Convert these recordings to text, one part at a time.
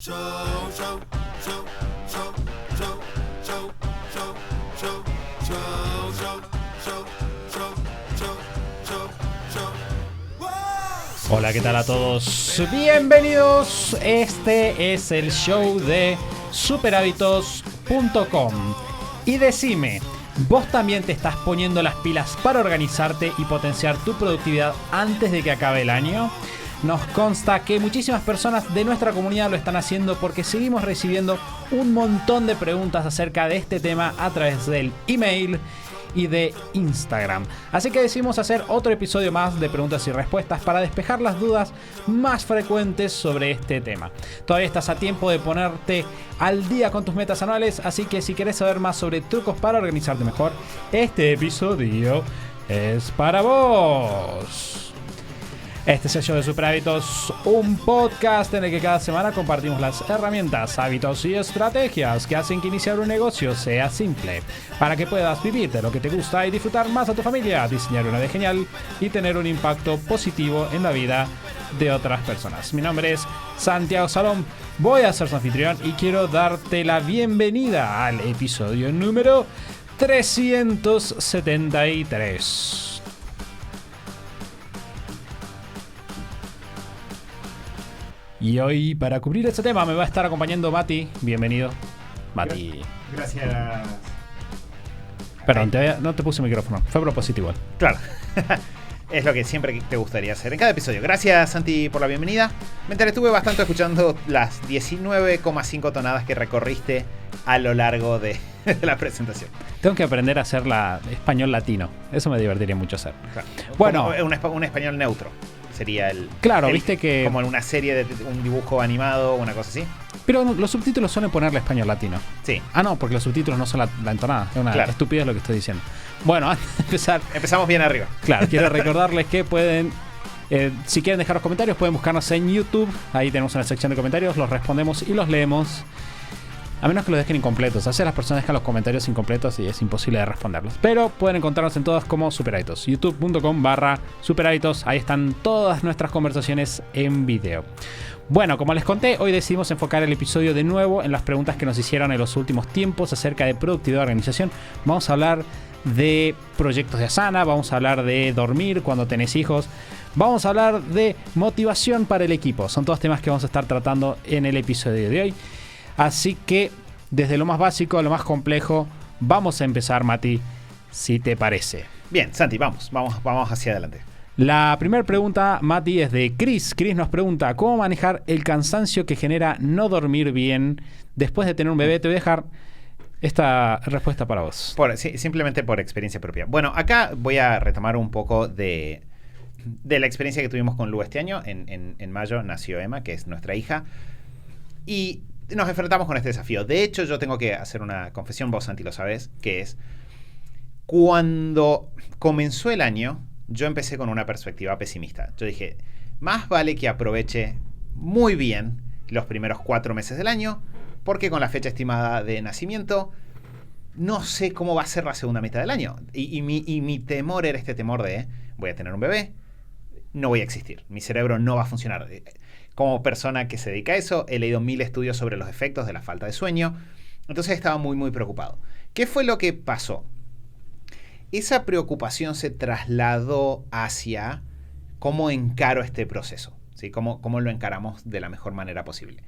Show, show, show, show, show, show, show, show, show, show, show, show, show, show, show. Hola, ¿qué tal a todos? Bienvenidos. Este es el show de superhábitos.com. Y decime, ¿vos también te estás poniendo las pilas para organizarte y potenciar tu productividad antes de que acabe el año? Nos consta que muchísimas personas de nuestra comunidad lo están haciendo porque seguimos recibiendo un montón de preguntas acerca de este tema a través del email y de Instagram. Así que decidimos hacer otro episodio más de preguntas y respuestas para despejar las dudas más frecuentes sobre este tema. Todavía estás a tiempo de ponerte al día con tus metas anuales, así que si querés saber más sobre trucos para organizarte mejor, este episodio es para vos. Este es el show de Super Hábitos, un podcast en el que cada semana compartimos las herramientas, hábitos y estrategias que hacen que iniciar un negocio sea simple, para que puedas vivir de lo que te gusta y disfrutar más a tu familia, diseñar una de genial y tener un impacto positivo en la vida de otras personas. Mi nombre es Santiago Salom, voy a ser su anfitrión y quiero darte la bienvenida al episodio número 373. Y hoy, para cubrir este tema, me va a estar acompañando Mati. Bienvenido, Mati. Gracias. Perdón, no te puse micrófono. Fue a propósito igual. Claro. Es lo que siempre te gustaría hacer en cada episodio. Gracias, Santi, por la bienvenida. Me entretuve bastante escuchando las 19,5 tonadas que recorriste a lo largo de la presentación. Tengo que aprender a hacer español latino. Eso me divertiría mucho hacer. Claro. Bueno, un español neutro. Sería el... Claro, viste que... Como en una serie de un dibujo animado o una cosa así. Pero los subtítulos suelen ponerle español latino. Sí. Ah, no, porque los subtítulos no son la entonada. Es una estupidez lo que estoy diciendo. Bueno, antes de empezar... Empezamos bien arriba. Claro, quiero recordarles que pueden... si quieren dejar los comentarios, pueden buscarnos en YouTube. Ahí tenemos una sección de comentarios, los respondemos y los leemos. A menos que los dejen incompletos. A veces las personas dejan los comentarios incompletos y es imposible de responderlos. Pero pueden encontrarnos en todas como Superhábitos. youtube.com/Superhábitos. Ahí están todas nuestras conversaciones en video. Bueno, como les conté, hoy decidimos enfocar el episodio de nuevo en las preguntas que nos hicieron en los últimos tiempos acerca de productividad y organización. Vamos a hablar de proyectos de Asana, vamos a hablar de dormir cuando tenés hijos, vamos a hablar de motivación para el equipo. Son todos temas que vamos a estar tratando en el episodio de hoy. Así que, desde lo más básico a lo más complejo, vamos a empezar, Mati, si te parece. Bien, Santi, vamos hacia adelante. La primera pregunta, Mati, es de Chris. Chris nos pregunta, ¿cómo manejar el cansancio que genera no dormir bien después de tener un bebé? Te voy a dejar esta respuesta para vos. Simplemente por experiencia propia. Bueno, acá voy a retomar un poco de la experiencia que tuvimos con Lu este año. En mayo nació Emma, que es nuestra hija. Y nos enfrentamos con este desafío. De hecho, yo tengo que hacer una confesión, vos, Santi, lo sabés, que es cuando comenzó el año, yo empecé con una perspectiva pesimista. Yo dije, más vale que aproveche muy bien los primeros 4 meses del año, porque con la fecha estimada de nacimiento, no sé cómo va a ser la segunda mitad del año. Y mi temor era este temor de, voy a tener un bebé, no voy a existir, mi cerebro no va a funcionar. Como persona que se dedica a eso, he leído 1000 estudios sobre los efectos de la falta de sueño. Entonces estaba muy, muy preocupado. ¿Qué fue lo que pasó? Esa preocupación se trasladó hacia cómo encaro este proceso, ¿sí? Cómo lo encaramos de la mejor manera posible.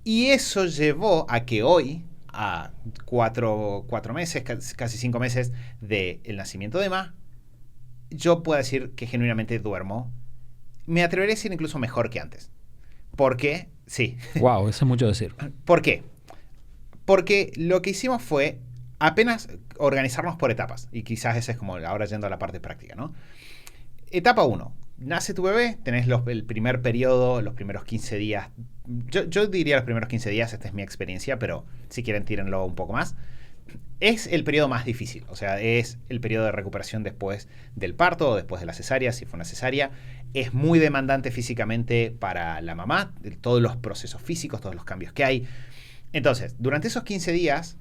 Y eso llevó a que hoy, a 4 meses, casi 5 meses del nacimiento de Emma, yo pueda decir que genuinamente duermo. Me atrevería a decir incluso mejor que antes. ¿Por qué? Sí. Wow, eso es mucho decir. ¿Por qué? Porque lo que hicimos fue apenas organizarnos por etapas. Y quizás ese es como ahora yendo a la parte práctica, ¿no? Etapa 1. Nace tu bebé, tenés el primer periodo, los primeros 15 días. Yo diría los primeros 15 días, esta es mi experiencia, pero si quieren tírenlo un poco más. Es el periodo más difícil, o sea, es el periodo de recuperación después del parto o después de la cesárea, si fue una cesárea. Es muy demandante físicamente para la mamá, todos los procesos físicos, todos los cambios que hay. Entonces, durante esos 15 días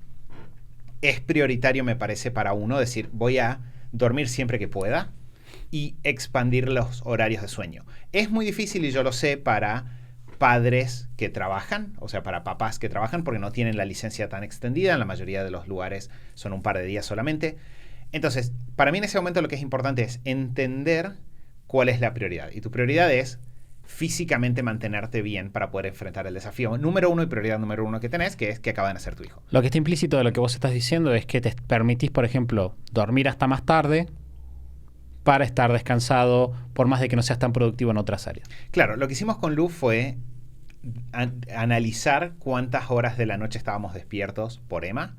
es prioritario, me parece, para uno decir, voy a dormir siempre que pueda y expandir los horarios de sueño. Es muy difícil, y yo lo sé, para padres que trabajan, o sea, para papás que trabajan, porque no tienen la licencia tan extendida. En la mayoría de los lugares son un par de días solamente. Entonces, para mí en ese momento lo que es importante es entender cuál es la prioridad. Y tu prioridad es físicamente mantenerte bien para poder enfrentar el desafío número uno y prioridad número uno que tenés, que es que acaba de nacer tu hijo. Lo que está implícito de lo que vos estás diciendo es que te permitís, por ejemplo, dormir hasta más tarde para estar descansado, por más de que no seas tan productivo en otras áreas. Claro, lo que hicimos con Lu fue analizar cuántas horas de la noche estábamos despiertos por Emma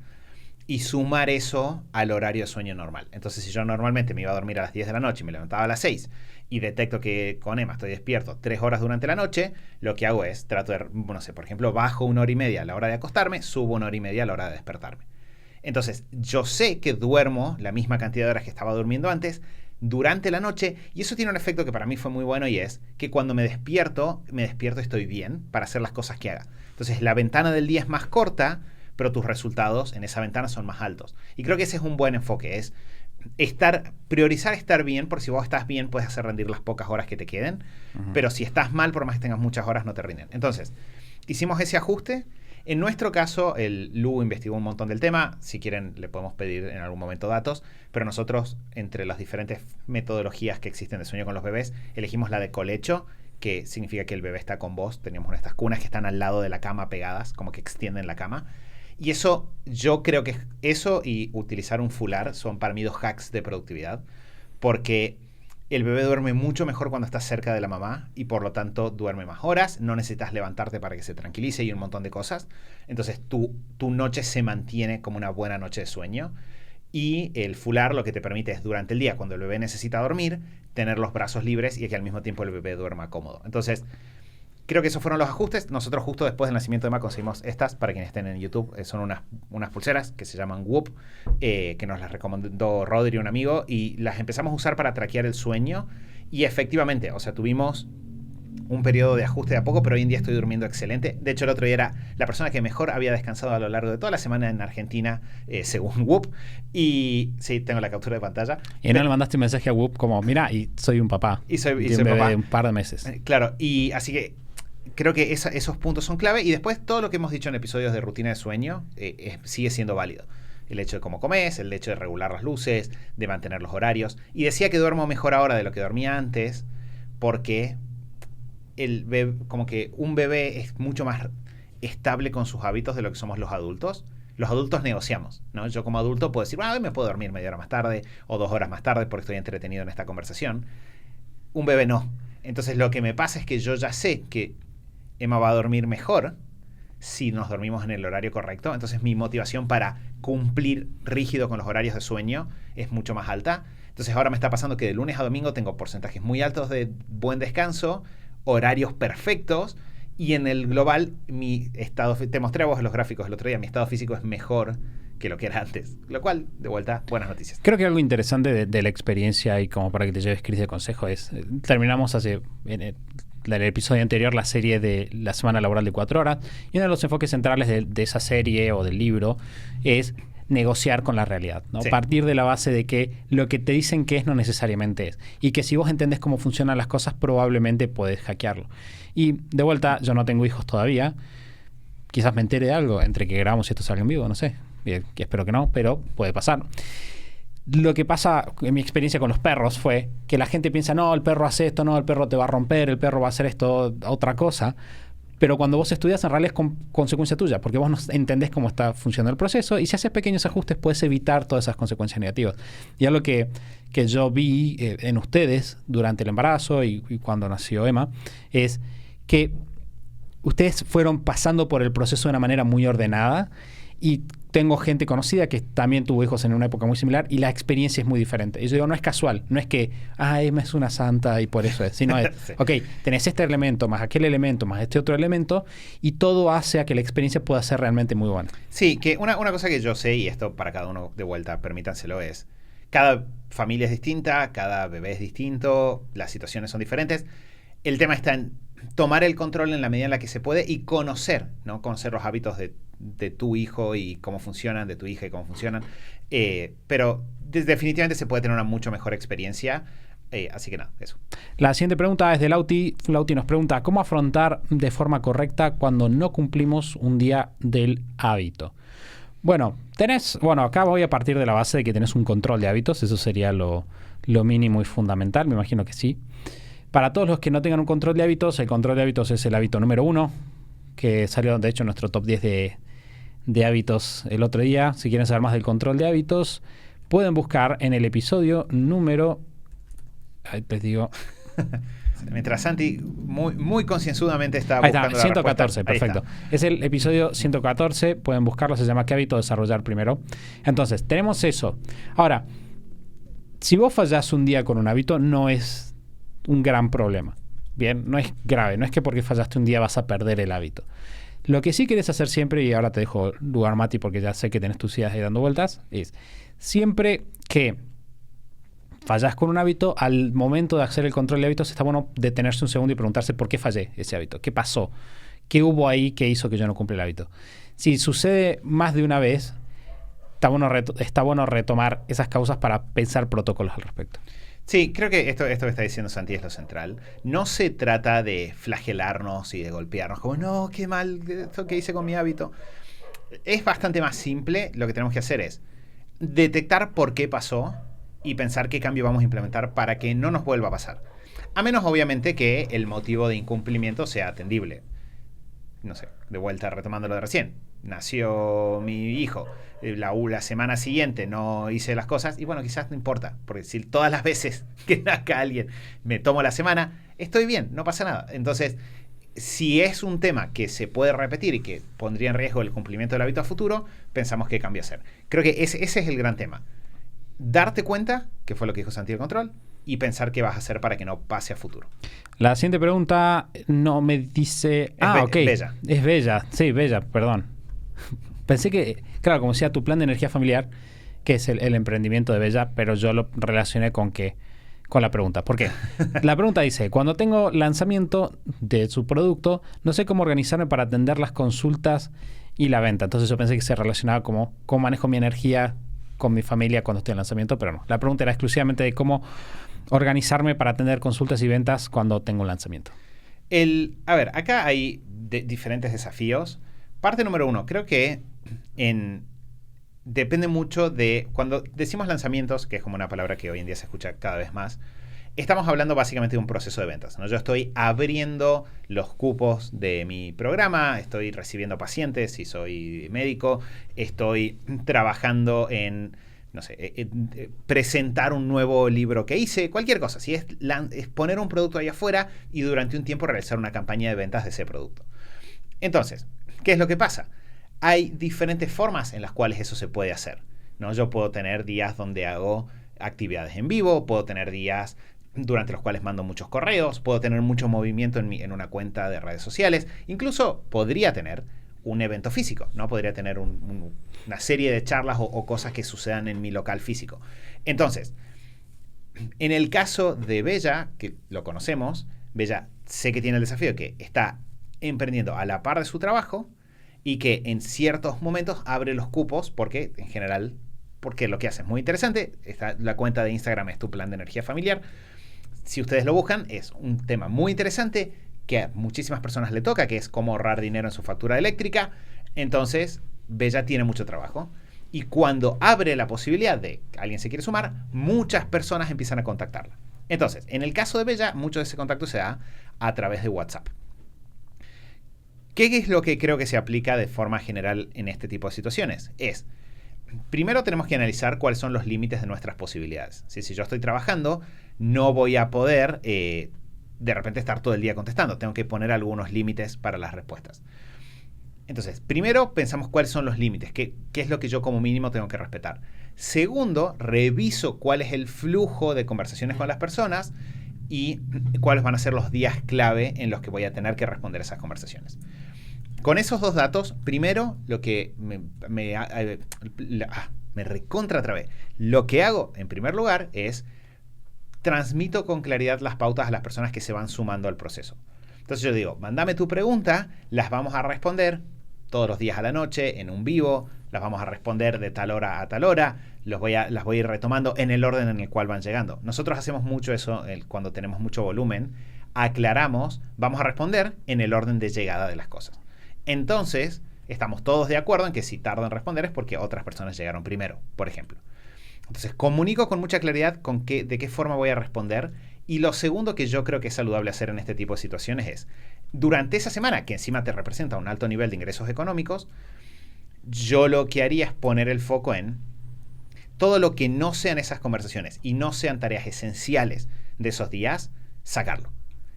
y sumar eso al horario de sueño normal. Entonces, si yo normalmente me iba a dormir a las 10 de la noche y me levantaba a las 6 y detecto que con Emma estoy despierto 3 horas durante la noche, lo que hago es, trato de, no sé, por ejemplo, bajo 1 hora y media a la hora de acostarme, subo 1 hora y media a la hora de despertarme. Entonces, yo sé que duermo la misma cantidad de horas que estaba durmiendo antes durante la noche, y eso tiene un efecto que para mí fue muy bueno, y es que cuando me despierto y estoy bien para hacer las cosas que haga. Entonces, la ventana del día es más corta, pero tus resultados en esa ventana son más altos. Y creo que ese es un buen enfoque, es priorizar estar bien, porque si vos estás bien puedes hacer rendir las pocas horas que te queden, pero si estás mal, por más que tengas muchas horas, no te rinden. Entonces, hicimos ese ajuste. En nuestro caso, el Lu investigó un montón del tema. Si quieren, le podemos pedir en algún momento datos. Pero nosotros, entre las diferentes metodologías que existen de sueño con los bebés, elegimos la de colecho, que significa que el bebé está con vos. Teníamos estas cunas que están al lado de la cama pegadas, como que extienden la cama. Y eso, yo creo que eso y utilizar un fular son para mí 2 hacks de productividad. Porque el bebé duerme mucho mejor cuando está cerca de la mamá y por lo tanto duerme más horas, no necesitas levantarte para que se tranquilice y un montón de cosas. Entonces tu noche se mantiene como una buena noche de sueño, y el fular lo que te permite es durante el día, cuando el bebé necesita dormir, tener los brazos libres y que al mismo tiempo el bebé duerma cómodo. Entonces, creo que esos fueron los ajustes. Nosotros justo después del nacimiento de Emma conseguimos estas, para quienes estén en YouTube, son unas pulseras que se llaman Whoop, que nos las recomendó Rodri, un amigo, y las empezamos a usar para traquear el sueño. Y efectivamente, o sea, tuvimos un periodo de ajuste de a poco, pero hoy en día estoy durmiendo excelente. De hecho, el otro día era la persona que mejor había descansado a lo largo de toda la semana en Argentina, según Whoop. Y sí, tengo la captura de pantalla. Y no le mandaste un mensaje a Whoop como, mira, y soy un papá. Y soy un bebé papá de un par de meses. Claro, y así que creo que esos puntos son clave. Y después todo lo que hemos dicho en episodios de rutina de sueño sigue siendo válido. El hecho de cómo comes, el hecho de regular las luces, de mantener los horarios. Y decía que duermo mejor ahora de lo que dormía antes, porque como que un bebé es mucho más estable con sus hábitos de lo que somos los adultos. Los adultos negociamos, ¿no? Yo como adulto puedo decir, hoy me puedo dormir media hora más tarde o 2 horas más tarde porque estoy entretenido en esta conversación. Un bebé no. Entonces lo que me pasa es que yo ya sé que Emma va a dormir mejor si nos dormimos en el horario correcto. Entonces mi motivación para cumplir rígido con los horarios de sueño es mucho más alta. Entonces ahora me está pasando que de lunes a domingo tengo porcentajes muy altos de buen descanso, horarios perfectos, y en el global mi estado, te mostré a vos en los gráficos el otro día, mi estado físico es mejor que lo que era antes, lo cual, de vuelta, buenas noticias. Creo que algo interesante de la experiencia, y como para que te lleves, Chris, de consejo, es, terminamos en el episodio anterior la serie de la semana laboral de 4 horas, y uno de los enfoques centrales de esa serie o del libro es negociar con la realidad, ¿no? Sí. Partir de la base de que lo que te dicen que es no necesariamente es, y que si vos entendés cómo funcionan las cosas probablemente podés hackearlo. Y de vuelta, yo no tengo hijos todavía, quizás me entere de algo entre que grabamos y esto salga en vivo, no sé, que espero que no, pero puede pasar. Lo que pasa en mi experiencia con los perros fue que la gente piensa, no, el perro hace esto, no, el perro te va a romper, el perro va a hacer esto, otra cosa. Pero cuando vos estudias, en realidad es consecuencia tuya, porque vos no entendés cómo está funcionando el proceso, y si haces pequeños ajustes puedes evitar todas esas consecuencias negativas. Y algo que yo vi en ustedes durante el embarazo y cuando nació Emma, es que ustedes fueron pasando por el proceso de una manera muy ordenada, y tengo gente conocida que también tuvo hijos en una época muy similar y la experiencia es muy diferente. Y yo digo, no es casual, no es que, Emma es una santa y por eso es, sino es, Sí. ok, tenés este elemento, más aquel elemento, más este otro elemento, y todo hace a que la experiencia pueda ser realmente muy buena. Sí, que una cosa que yo sé, y esto para cada uno de vuelta, permítanselo, es cada familia es distinta, cada bebé es distinto, las situaciones son diferentes. El tema está en tomar el control en la medida en la que se puede y conocer, ¿no? Conocer los hábitos de tu hijo y cómo funcionan, de tu hija y cómo funcionan. Pero definitivamente se puede tener una mucho mejor experiencia Así que nada, eso. La siguiente pregunta es de Lauti. Lauti nos pregunta, ¿cómo afrontar de forma correcta cuando no cumplimos un día del hábito? Bueno, acá voy a partir de la base de que tenés un control de hábitos. Eso sería lo mínimo y fundamental. Me imagino que sí. Para todos los que no tengan un control de hábitos, el control de hábitos es el hábito número 1, que salió de hecho en nuestro top 10 de hábitos el otro día. Si quieren saber más del control de hábitos, pueden buscar en el episodio número... Ahí les digo... Mientras Santi muy concienzudamente está Ahí buscando está, la 114, respuesta. Ahí perfecto. Es el episodio 114, pueden buscarlo, se llama ¿Qué hábito desarrollar primero? Entonces, tenemos eso. Ahora, si vos fallás un día con un hábito, no es un gran problema. Bien, no es grave, no es que porque fallaste un día vas a perder el hábito. Lo que sí querés hacer siempre, y ahora te dejo lugar, Mati, porque ya sé que tenés tus ideas ahí dando vueltas, es siempre que fallas con un hábito, al momento de hacer el control de hábitos está bueno detenerse un segundo y preguntarse por qué fallé ese hábito, qué pasó, qué hubo ahí que hizo que yo no cumpla el hábito. Si sucede más de una vez, está bueno retomar esas causas para pensar protocolos al respecto. Sí, creo que esto que está diciendo Santi es lo central. No se trata de flagelarnos y de golpearnos como, no, qué mal esto que hice con mi hábito. Es bastante más simple. Lo que tenemos que hacer es detectar por qué pasó y pensar qué cambio vamos a implementar para que no nos vuelva a pasar. A menos, obviamente, que el motivo de incumplimiento sea atendible. No sé, de vuelta retomando lo de recién. Nació mi hijo, la semana siguiente no hice las cosas y bueno, quizás no importa, porque si todas las veces que nazca alguien me tomo la semana, estoy bien, no pasa nada. Entonces, si es un tema que se puede repetir y que pondría en riesgo el cumplimiento del hábito a futuro, pensamos qué cambio hacer. Creo que ese es el gran tema. Darte cuenta, que fue lo que dijo Santi del Control, y pensar qué vas a hacer para que no pase a futuro. La siguiente pregunta no me dice... ok. Bella. Es Bella. Sí, Bella, perdón. Pensé que, claro, como decía tu plan de energía familiar, que es el emprendimiento de Bella, pero yo lo relacioné con la pregunta. ¿Por qué? La pregunta dice, cuando tengo lanzamiento de su producto, no sé cómo organizarme para atender las consultas y la venta. Entonces yo pensé que se relacionaba como cómo manejo mi energía con mi familia cuando estoy en lanzamiento, pero no. La pregunta era exclusivamente de cómo organizarme para atender consultas y ventas cuando tengo un lanzamiento. A ver, acá hay diferentes desafíos. Parte número 1, creo que depende mucho de... Cuando decimos lanzamientos, que es como una palabra que hoy en día se escucha cada vez más, estamos hablando básicamente de un proceso de ventas, ¿no? Yo estoy abriendo los cupos de mi programa, estoy recibiendo pacientes si soy médico, estoy trabajando en, no sé, presentar un nuevo libro que hice, cualquier cosa. Si es poner un producto ahí afuera y durante un tiempo realizar una campaña de ventas de ese producto. Entonces, ¿qué es lo que pasa? Hay diferentes formas en las cuales eso se puede hacer, ¿no? Yo puedo tener días donde hago actividades en vivo, puedo tener días durante los cuales mando muchos correos, puedo tener mucho movimiento en una cuenta de redes sociales, incluso podría tener un evento físico, ¿no? Podría tener una serie de charlas o cosas que sucedan en mi local físico. Entonces, en el caso de Bella, que lo conocemos, Bella sé que tiene el desafío que está emprendiendo a la par de su trabajo y que en ciertos momentos abre los cupos porque en general, porque lo que hace es muy interesante. La cuenta de Instagram es tu plan de energía familiar. Si ustedes lo buscan, es un tema muy interesante que a muchísimas personas le toca, que es cómo ahorrar dinero en su factura eléctrica. Entonces, Bella tiene mucho trabajo. Y cuando abre la posibilidad de que alguien se quiere sumar, muchas personas empiezan a contactarla. Entonces, en el caso de Bella, mucho de ese contacto se da a través de WhatsApp. ¿Qué es lo que creo que se aplica de forma general en este tipo de situaciones? Primero tenemos que analizar cuáles son los límites de nuestras posibilidades. Si yo estoy trabajando, no voy a poder de repente estar todo el día contestando. Tengo que poner algunos límites para las respuestas. Entonces, primero pensamos cuáles son los límites, qué es lo que yo como mínimo tengo que respetar. Segundo, reviso cuál es el flujo de conversaciones con las personas y cuáles van a ser los días clave en los que voy a tener que responder esas conversaciones. Con esos dos datos, primero, lo que me recontratrabé. Lo que hago, en primer lugar, es transmito con claridad las pautas a las personas que se van sumando al proceso. Entonces yo digo, mándame tu pregunta, las vamos a responder todos los días a la noche, en un vivo, las vamos a responder de tal hora a tal hora, las voy a ir retomando en el orden en el cual van llegando. Nosotros hacemos mucho eso cuando tenemos mucho volumen, aclaramos, vamos a responder en el orden de llegada de las cosas. Entonces, estamos todos de acuerdo en que si tardo en responder es porque otras personas llegaron primero, por ejemplo. Entonces, comunico con mucha claridad de qué forma voy a responder. Y lo segundo que yo creo que es saludable hacer en este tipo de situaciones es, durante esa semana, que encima te representa un alto nivel de ingresos económicos, yo lo que haría es poner el foco en todo lo que no sean esas conversaciones y no sean tareas esenciales de esos días, sacarlo.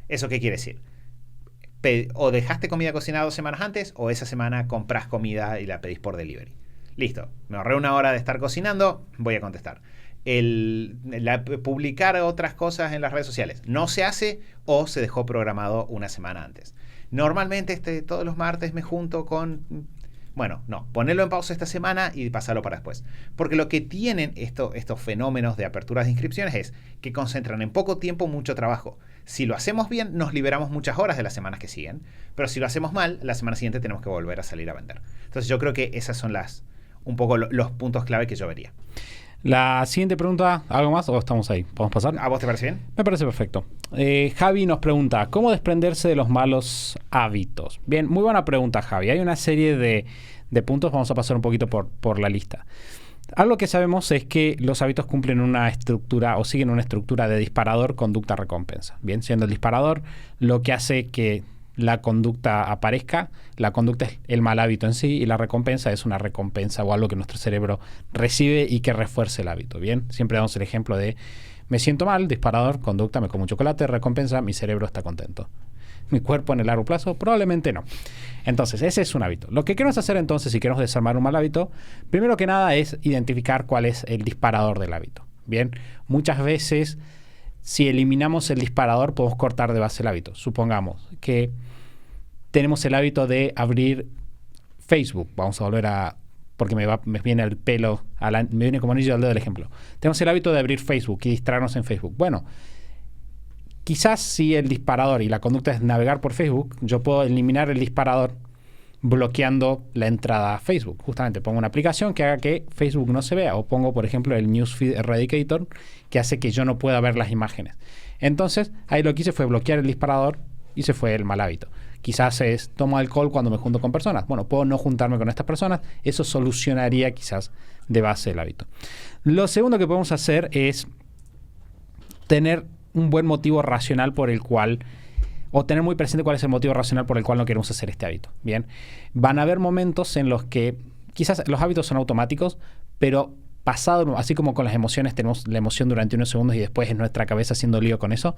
¿Eso qué quiere decir? O dejaste comida cocinada 2 semanas antes, o esa semana compras comida y la pedís por delivery. Listo, me ahorré 1 hora de estar cocinando, voy a contestar. Publicar otras cosas en las redes sociales no se hace o se dejó programado 1 semana antes. Normalmente todos los martes me junto con... Bueno, no, ponerlo en pausa esta semana y pasarlo para después. Porque lo que tienen estos fenómenos de aperturas de inscripciones es que concentran en poco tiempo mucho trabajo. Si lo hacemos bien, nos liberamos muchas horas de las semanas que siguen. Pero si lo hacemos mal, la semana siguiente tenemos que volver a salir a vender. Entonces yo creo que esas son un poco los puntos clave que yo vería. La siguiente pregunta, ¿algo más o estamos ahí? ¿Podemos pasar? ¿A vos te parece bien? Me parece perfecto. Javi nos pregunta, ¿cómo desprenderse de los malos hábitos? Bien, muy buena pregunta, Javi. Hay una serie de puntos, vamos a pasar un poquito por la lista. Algo que sabemos es que los hábitos cumplen una estructura o siguen una estructura de disparador, conducta, recompensa. Bien, siendo el disparador lo que hace que la conducta aparezca, la conducta es el mal hábito en sí y la recompensa es una recompensa o algo que nuestro cerebro recibe y que refuerce el hábito. Bien, siempre damos el ejemplo de me siento mal, disparador, conducta, me como un chocolate, recompensa, mi cerebro está contento. Mi cuerpo en el largo plazo, probablemente no. Entonces, ese es un hábito. Lo que queremos hacer entonces, si queremos desarmar un mal hábito, primero que nada es identificar cuál es el disparador del hábito. Bien, muchas veces si eliminamos el disparador podemos cortar de base el hábito. Supongamos que tenemos el hábito de abrir Facebook. Vamos a volver a... porque me viene el pelo, me viene como anillo al dedo el ejemplo. Tenemos el hábito de abrir Facebook y distraernos en Facebook. Bueno, quizás si el disparador y la conducta es navegar por Facebook, yo puedo eliminar el disparador bloqueando la entrada a Facebook. Justamente pongo una aplicación que haga que Facebook no se vea, o pongo, por ejemplo, el Newsfeed Eradicator que hace que yo no pueda ver las imágenes. Entonces, ahí lo que hice fue bloquear el disparador y se fue el mal hábito. Quizás tomo alcohol cuando me junto con personas. Bueno, puedo no juntarme con estas personas. Eso solucionaría quizás de base el hábito. Lo segundo que podemos hacer es tener un buen motivo racional por el cual, o tener muy presente cuál es el motivo racional por el cual no queremos hacer este hábito. Bien, van a haber momentos en los que quizás los hábitos son automáticos, pero pasado, así como con las emociones tenemos la emoción durante unos segundos y después en nuestra cabeza haciendo lío con eso,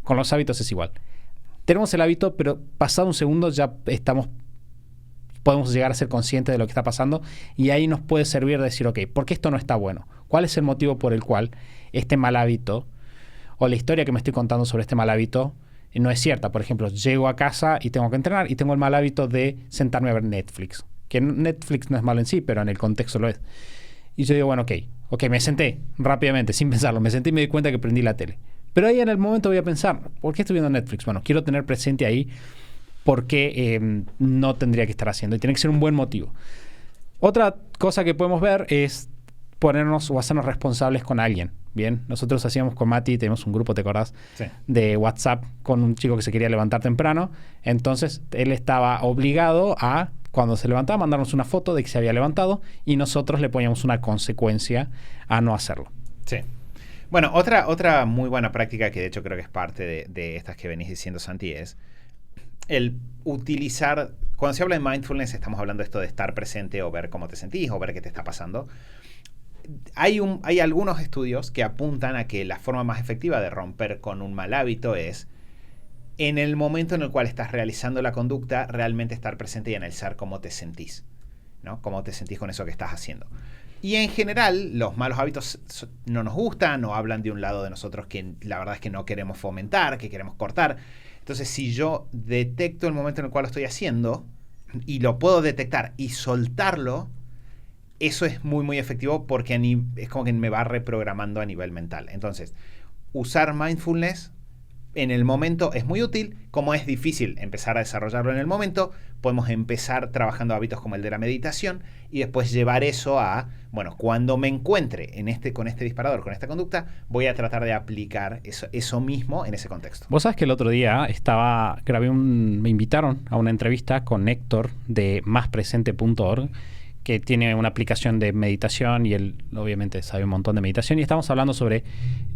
con los hábitos es igual. Tenemos el hábito, pero pasado un segundo ya podemos llegar a ser conscientes de lo que está pasando y ahí nos puede servir decir, ok, ¿por qué esto no está bueno? ¿Cuál es el motivo por el cual este mal hábito o la historia que me estoy contando sobre este mal hábito no es cierta? Por ejemplo, llego a casa y tengo que entrenar y tengo el mal hábito de sentarme a ver Netflix. Que Netflix no es malo en sí, pero en el contexto lo es. Y yo digo, bueno, ok, me senté rápidamente, sin pensarlo. Me senté y me di cuenta que prendí la tele. Pero ahí en el momento voy a pensar, ¿por qué estoy viendo Netflix? Bueno, quiero tener presente ahí por qué no tendría que estar haciendo. Y tiene que ser un buen motivo. Otra cosa que podemos ver es ponernos o hacernos responsables con alguien. Bien, nosotros hacíamos con Mati, tenemos un grupo, ¿te acordás? Sí. De WhatsApp con un chico que se quería levantar temprano. Entonces, él estaba obligado a, cuando se levantaba, mandarnos una foto de que se había levantado y nosotros le poníamos una consecuencia a no hacerlo. Sí. Bueno, otra muy buena práctica que de hecho creo que es parte de estas que venís diciendo, Santi, es el utilizar... Cuando se habla de mindfulness estamos hablando de esto de estar presente o ver cómo te sentís o ver qué te está pasando. Hay algunos estudios que apuntan a que la forma más efectiva de romper con un mal hábito es en el momento en el cual estás realizando la conducta, realmente estar presente y analizar cómo te sentís, ¿no? Cómo te sentís con eso que estás haciendo. Y en general, los malos hábitos no nos gustan o hablan de un lado de nosotros que la verdad es que no queremos fomentar, que queremos cortar. Entonces, si yo detecto el momento en el cual lo estoy haciendo y lo puedo detectar y soltarlo, eso es muy, muy efectivo porque es como que me va reprogramando a nivel mental. Entonces, usar mindfulness en el momento es muy útil. Como es difícil empezar a desarrollarlo en el momento, podemos empezar trabajando hábitos como el de la meditación y después llevar eso a, bueno, cuando me encuentre con este disparador, con esta conducta, voy a tratar de aplicar eso mismo en ese contexto. Vos sabés que el otro día me invitaron a una entrevista con Héctor de máspresente.org, que tiene una aplicación de meditación y él obviamente sabe un montón de meditación, y estamos hablando sobre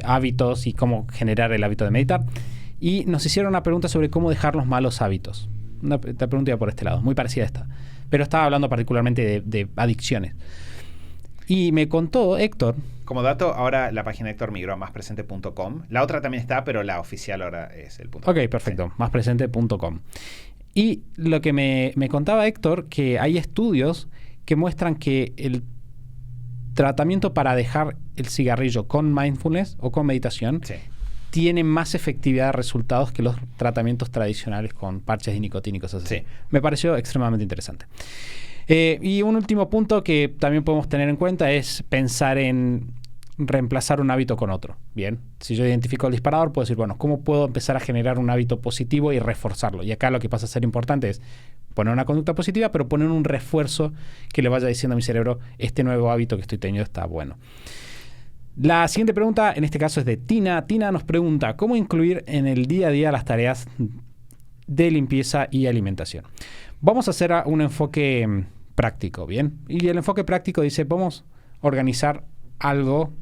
hábitos y cómo generar el hábito de meditar, y nos hicieron una pregunta sobre cómo dejar los malos hábitos. Una pregunta iba por este lado, muy parecida a esta, pero estaba hablando particularmente de adicciones. Y me contó Héctor... Como dato, ahora la página de Héctor migró a máspresente.com. La otra también está, pero la oficial ahora es el .com. Ok, perfecto, sí. Máspresente.com. Y lo que me contaba Héctor, que hay estudios que muestran que el tratamiento para dejar el cigarrillo con mindfulness o con meditación tiene más efectividad de resultados que los tratamientos tradicionales con parches nicotínicos. Así. Sí. Me pareció extremadamente interesante. Y un último punto que también podemos tener en cuenta es pensar en reemplazar un hábito con otro. Bien, si yo identifico el disparador, puedo decir, bueno, ¿cómo puedo empezar a generar un hábito positivo y reforzarlo? Y acá lo que pasa a ser importante es poner una conducta positiva, pero poner un refuerzo que le vaya diciendo a mi cerebro, este nuevo hábito que estoy teniendo está bueno. La siguiente pregunta, en este caso, es de Tina. Tina nos pregunta, ¿cómo incluir en el día a día las tareas de limpieza y alimentación? Vamos a hacer un enfoque práctico, ¿bien? Y el enfoque práctico dice, vamos a organizar algo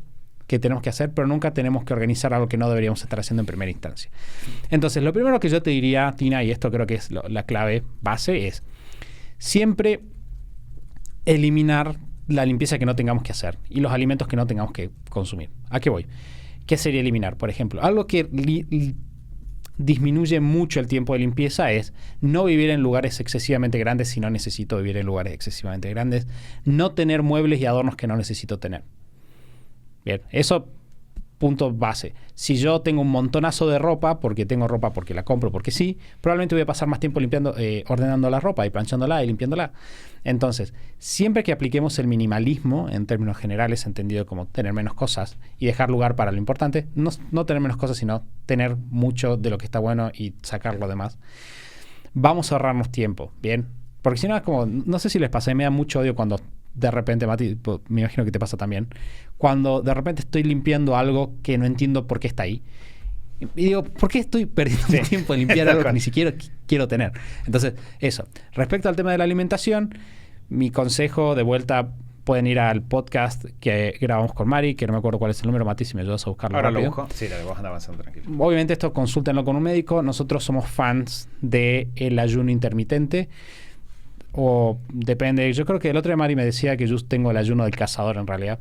que tenemos que hacer, pero nunca tenemos que organizar algo que no deberíamos estar haciendo en primera instancia. Entonces, lo primero que yo te diría, Tina, y esto creo que es la clave base, es siempre eliminar la limpieza que no tengamos que hacer y los alimentos que no tengamos que consumir. ¿A qué voy? ¿Qué sería eliminar? Por ejemplo, algo que disminuye mucho el tiempo de limpieza es no vivir en lugares excesivamente grandes si no necesito vivir en lugares excesivamente grandes, no tener muebles y adornos que no necesito tener. Bien, eso punto base. Si yo tengo un montonazo de ropa, porque tengo ropa porque la compro, porque sí, probablemente voy a pasar más tiempo ordenando la ropa y planchándola y limpiándola. Entonces, siempre que apliquemos el minimalismo, en términos generales, entendido como tener menos cosas y dejar lugar para lo importante, no tener menos cosas, sino tener mucho de lo que está bueno y sacar lo demás, vamos a ahorrarnos tiempo, ¿bien? Porque si no es como, no sé si les pasa, me da mucho odio cuando de repente, Mati, me imagino que te pasa también, cuando de repente estoy limpiando algo que no entiendo por qué está ahí. Y digo, ¿por qué estoy perdiendo mi tiempo en limpiar algo que ni siquiera quiero tener? Entonces, eso. Respecto al tema de la alimentación, mi consejo, de vuelta, pueden ir al podcast que grabamos con Mari, que no me acuerdo cuál es el número, Mati, si me ayudas a buscarlo ahora rápido. lo busco. Sí, vos andás avanzando tranquilo. Obviamente esto consúltenlo con un médico. Nosotros somos fans del ayuno intermitente. O depende, yo creo que el otro día Mari me decía que yo tengo el ayuno del cazador en realidad.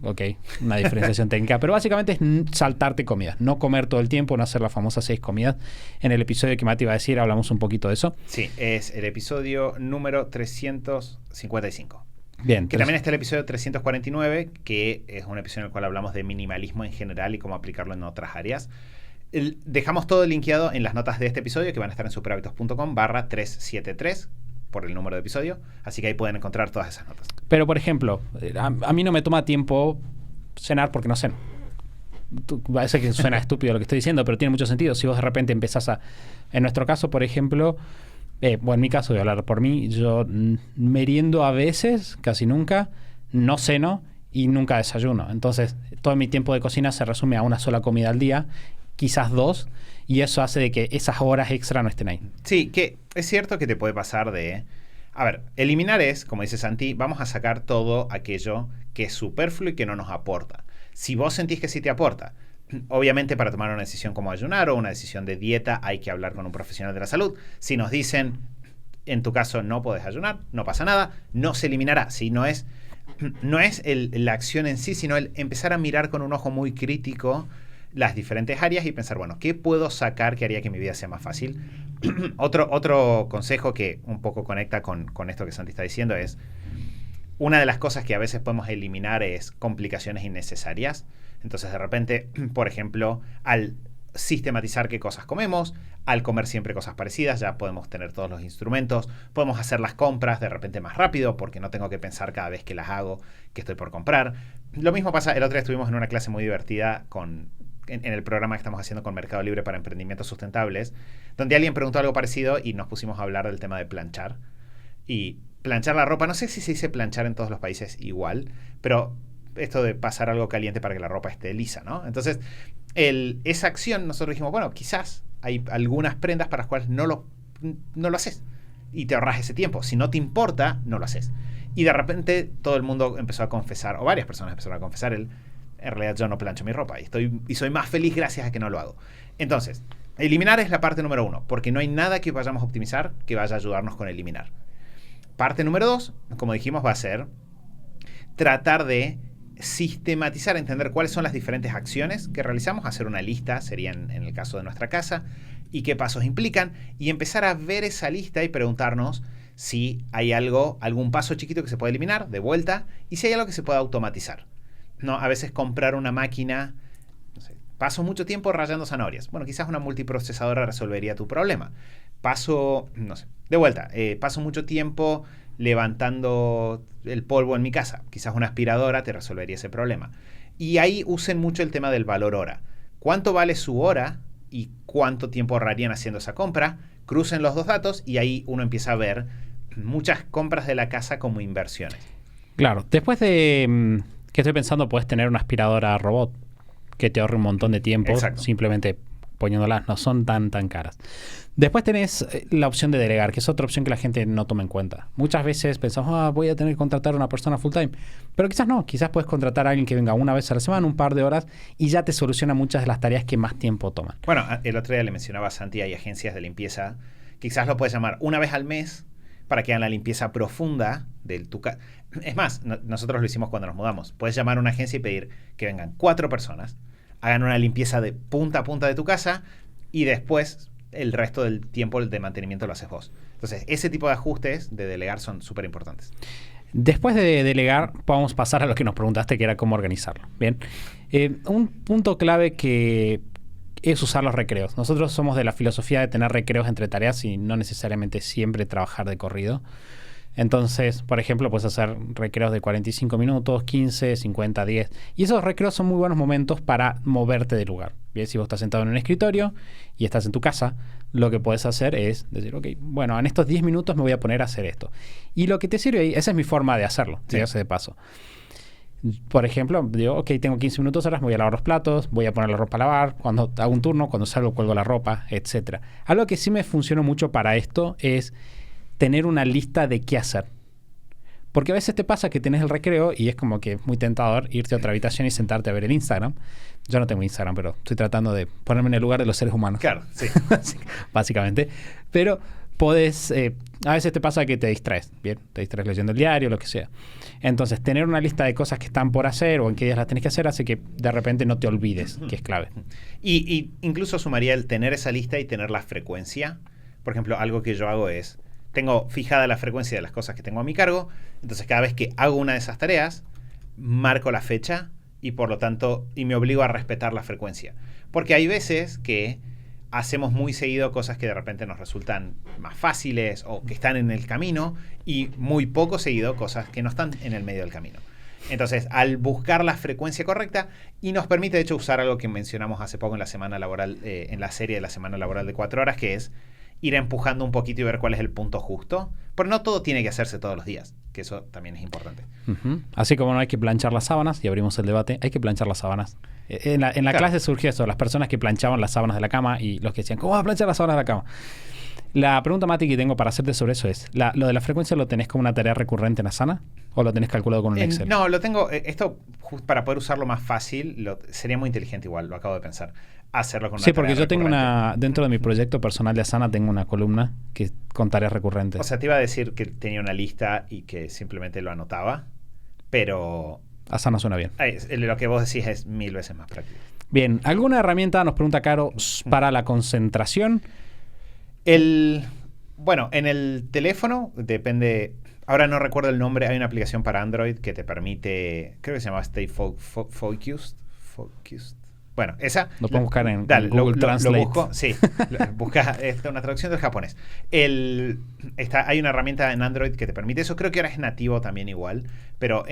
Ok, una diferenciación técnica. Pero básicamente es saltarte comidas, no comer todo el tiempo, no hacer las famosas 6 comidas. En el episodio que Mati iba a decir hablamos un poquito de eso. Sí, es el episodio número 355. Bien. Que también está el episodio 349, que es un episodio en el cual hablamos de minimalismo en general y cómo aplicarlo en otras áreas. Dejamos todo linkeado en las notas de este episodio, que van a estar en superhábitos.com/373 por el número de episodio, así que ahí pueden encontrar todas esas notas. Pero, por ejemplo, a mí no me toma tiempo cenar porque no ceno. Parece que suena estúpido lo que estoy diciendo, pero tiene mucho sentido. Si vos de repente empezás en nuestro caso, por ejemplo, bueno, en mi caso voy a hablar por mí, yo meriendo a veces, casi nunca, no ceno y nunca desayuno. Entonces, todo mi tiempo de cocina se resume a una sola comida al día, quizás 2, y eso hace de que esas horas extra no estén ahí. Sí, que es cierto que te puede pasar de... A ver, eliminar es, como dice Santi, vamos a sacar todo aquello que es superfluo y que no nos aporta. Si vos sentís que sí te aporta, obviamente para tomar una decisión como ayunar o una decisión de dieta hay que hablar con un profesional de la salud. Si nos dicen, en tu caso no podés ayunar, no pasa nada, no se eliminará. Si no es la acción en sí, sino el empezar a mirar con un ojo muy crítico las diferentes áreas y pensar, bueno, ¿qué puedo sacar que haría que mi vida sea más fácil? Otro consejo que un poco conecta con esto que Santi está diciendo es, una de las cosas que a veces podemos eliminar es complicaciones innecesarias. Entonces, de repente, por ejemplo, al sistematizar qué cosas comemos, al comer siempre cosas parecidas, ya podemos tener todos los instrumentos, podemos hacer las compras de repente más rápido porque no tengo que pensar cada vez que las hago que estoy por comprar. Lo mismo pasa, el otro día estuvimos en una clase muy divertida en el programa que estamos haciendo con Mercado Libre para emprendimientos sustentables, donde alguien preguntó algo parecido y nos pusimos a hablar del tema de planchar. Y planchar la ropa, no sé si se dice planchar en todos los países igual, pero esto de pasar algo caliente para que la ropa esté lisa, ¿no? Entonces, esa acción, nosotros dijimos, bueno, quizás hay algunas prendas para las cuales no lo haces y te ahorras ese tiempo. Si no te importa, no lo haces. Y de repente todo el mundo empezó a confesar, o varias personas empezaron a confesar, en realidad yo no plancho mi ropa y soy más feliz gracias a que no lo hago. Entonces, eliminar es la parte número 1, porque no hay nada que vayamos a optimizar que vaya a ayudarnos con eliminar. Parte número 2, como dijimos, va a ser tratar de sistematizar, entender cuáles son las diferentes acciones que realizamos, hacer una lista, sería en el caso de nuestra casa, y qué pasos implican, y empezar a ver esa lista y preguntarnos si hay algún paso chiquito que se puede eliminar de vuelta, y si hay algo que se puede automatizar. No, a veces comprar una máquina, no sé, paso mucho tiempo rallando zanahorias. Bueno, quizás una multiprocesadora resolvería tu problema. Paso mucho tiempo levantando el polvo en mi casa. Quizás una aspiradora te resolvería ese problema. Y ahí usen mucho el tema del valor hora. ¿Cuánto vale su hora y cuánto tiempo ahorrarían haciendo esa compra? Crucen los dos datos y ahí uno empieza a ver muchas compras de la casa como inversiones. Claro, después de que estoy pensando, puedes tener una aspiradora robot que te ahorre un montón de tiempo. Exacto. Simplemente poniéndolas, no son tan caras. Después tenés la opción de delegar, que es otra opción que la gente no toma en cuenta. Muchas veces pensamos, voy a tener que contratar a una persona full time, pero quizás no, quizás puedes contratar a alguien que venga una vez a la semana, un par de horas, y ya te soluciona muchas de las tareas que más tiempo toman. Bueno, el otro día le mencionaba a Santi, hay agencias de limpieza, quizás lo puedes llamar una vez al mes para que hagan la limpieza profunda de tu casa. Es más, nosotros lo hicimos cuando nos mudamos. Puedes llamar a una agencia y pedir que vengan 4 personas, hagan una limpieza de punta a punta de tu casa y después el resto del tiempo de mantenimiento lo haces vos. Entonces, ese tipo de ajustes de delegar son súper importantes. Después de delegar, vamos a pasar a lo que nos preguntaste, que era cómo organizarlo. Bien, un punto clave que es usar los recreos. Nosotros somos de la filosofía de tener recreos entre tareas y no necesariamente siempre trabajar de corrido. Entonces, por ejemplo, puedes hacer recreos de 45 minutos, 15, 50, 10. Y esos recreos son muy buenos momentos para moverte del lugar. Bien, si vos estás sentado en un escritorio y estás en tu casa, lo que puedes hacer es decir, ok, bueno, en estos 10 minutos me voy a poner a hacer esto. Y lo que te sirve ahí, esa es mi forma de hacerlo, sí. de paso. Por ejemplo, digo, ok, tengo 15 minutos, ahora me voy a lavar los platos, voy a poner la ropa a lavar, cuando hago un turno, cuando salgo cuelgo la ropa, etc. Algo que sí me funcionó mucho para esto es tener una lista de qué hacer. Porque a veces te pasa que tenés el recreo y es como que es muy tentador irte a otra habitación y sentarte a ver el Instagram. Yo no tengo Instagram, pero estoy tratando de ponerme en el lugar de los seres humanos. Claro, sí. Básicamente. Pero podés, a veces te pasa que te distraes, ¿bien? Te distraes leyendo el diario, lo que sea. Entonces, tener una lista de cosas que están por hacer o en qué días las tenés que hacer hace que de repente no te olvides, que es clave. Y incluso sumaría el tener esa lista y tener la frecuencia. Por ejemplo, algo que yo hago es, tengo fijada la frecuencia de las cosas que tengo a mi cargo, entonces cada vez que hago una de esas tareas, marco la fecha y por lo tanto, y me obligo a respetar la frecuencia. Porque hay veces que hacemos muy seguido cosas que de repente nos resultan más fáciles o que están en el camino y muy poco seguido cosas que no están en el medio del camino. Entonces, al buscar la frecuencia correcta, y nos permite de hecho usar algo que mencionamos hace poco en la semana laboral, en la serie de la semana laboral de 4 horas, que es ir empujando un poquito y ver cuál es el punto justo. Pero no todo tiene que hacerse todos los días, que eso también es importante. Así como no hay que planchar las sábanas, y abrimos el debate, hay que planchar las sábanas. En la clase surgió eso, las personas que planchaban las sábanas de la cama y los que decían, ¿cómo vas a planchar las sábanas de la cama? La pregunta, Mati, que tengo para hacerte sobre eso es, ¿lo de la frecuencia lo tenés como una tarea recurrente en Asana o lo tenés calculado con un Excel? No, lo tengo, esto para poder usarlo más fácil, sería muy inteligente igual, lo acabo de pensar, hacerlo con una Sí, tarea porque yo tengo recurrente. dentro de mi proyecto personal de Asana tengo una columna que con tareas recurrentes. O sea, te iba a decir que tenía una lista y que simplemente lo anotaba, pero Asana suena bien. lo que vos decís es 1000 veces más práctico. Bien, ¿alguna herramienta, nos pregunta Caro, para la concentración? Bueno, en el teléfono depende, ahora no recuerdo el nombre, hay una aplicación para Android que te permite, creo que se llama Stay Focused. Bueno, esa. Lo puedo buscar en Dale, Google Translate. Lo busco, sí. Busca una traducción del japonés. Hay una herramienta en Android que te permite eso. Creo que ahora es nativo también igual. Pero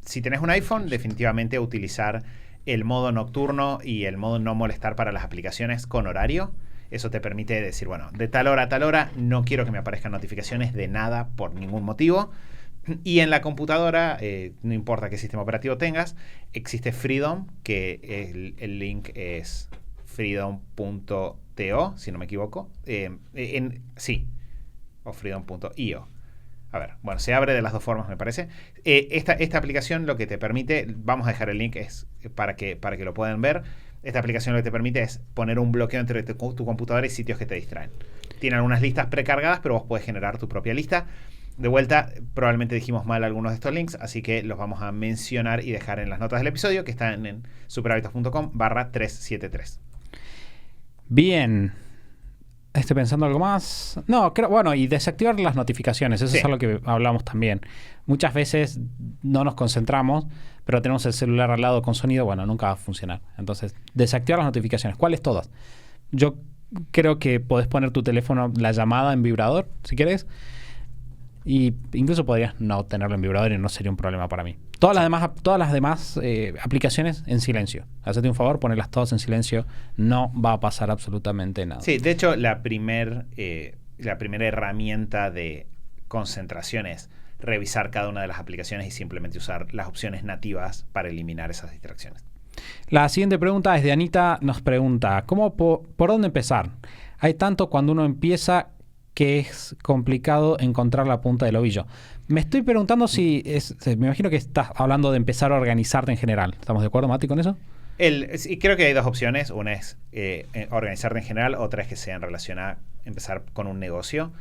si tenés un iPhone, definitivamente utilizar el modo nocturno y el modo no molestar para las aplicaciones con horario. Eso te permite decir, bueno, de tal hora a tal hora no quiero que me aparezcan notificaciones de nada por ningún motivo. Y en la computadora, no importa qué sistema operativo tengas, existe Freedom, que el link es freedom.to, si no me equivoco. Sí, o freedom.io. A ver, bueno, se abre de las dos formas, me parece. Esta aplicación lo que te permite, vamos a dejar el link es para que lo puedan ver. Esta aplicación lo que te permite es poner un bloqueo entre tu computadora y sitios que te distraen. Tiene algunas listas precargadas, pero vos podés generar tu propia lista. De vuelta, probablemente dijimos mal algunos de estos links, así que los vamos a mencionar y dejar en las notas del episodio, que están en superhábitos.com/373. Bien. Estoy pensando algo más. No, creo, bueno, y desactivar las notificaciones. Eso Sí. es algo que hablamos también. Muchas veces no nos concentramos, pero tenemos el celular al lado con sonido. Bueno, nunca va a funcionar. Entonces, desactivar las notificaciones. ¿Cuáles todas? Yo creo que podés poner tu teléfono, la llamada en vibrador, si querés. Y incluso podrías no tenerlo en vibrador y no sería un problema para mí. Todas las demás aplicaciones en silencio. Hacete un favor, ponerlas todas en silencio. No va a pasar absolutamente nada. Sí, de hecho, la primera herramienta de concentración es revisar cada una de las aplicaciones y simplemente usar las opciones nativas para eliminar esas distracciones. La siguiente pregunta es de Anita. Nos pregunta, ¿por dónde empezar? Hay tanto cuando uno empieza que es complicado encontrar la punta del ovillo. Me estoy preguntando me imagino que estás hablando de empezar a organizarte en general. ¿Estamos de acuerdo, Mati, con eso? Sí, creo que hay dos opciones. Una es organizarte en general, otra es que sea en relación a empezar con un negocio.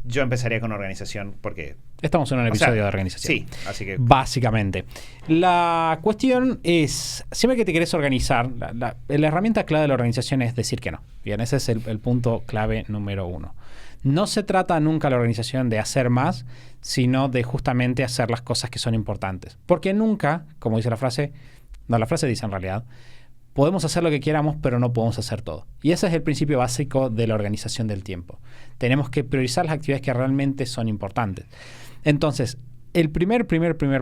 Yo empezaría con organización porque... Estamos en un episodio de organización. Sí, así que... Básicamente. La cuestión es, siempre que te querés organizar, la herramienta clave de la organización es decir que no. Bien, ese es el punto clave número 1. No se trata nunca la organización de hacer más, sino de justamente hacer las cosas que son importantes. Porque nunca, como dice la frase dice en realidad, podemos hacer lo que queramos, pero no podemos hacer todo. Y ese es el principio básico de la organización del tiempo. Tenemos que priorizar las actividades que realmente son importantes. Entonces, el primer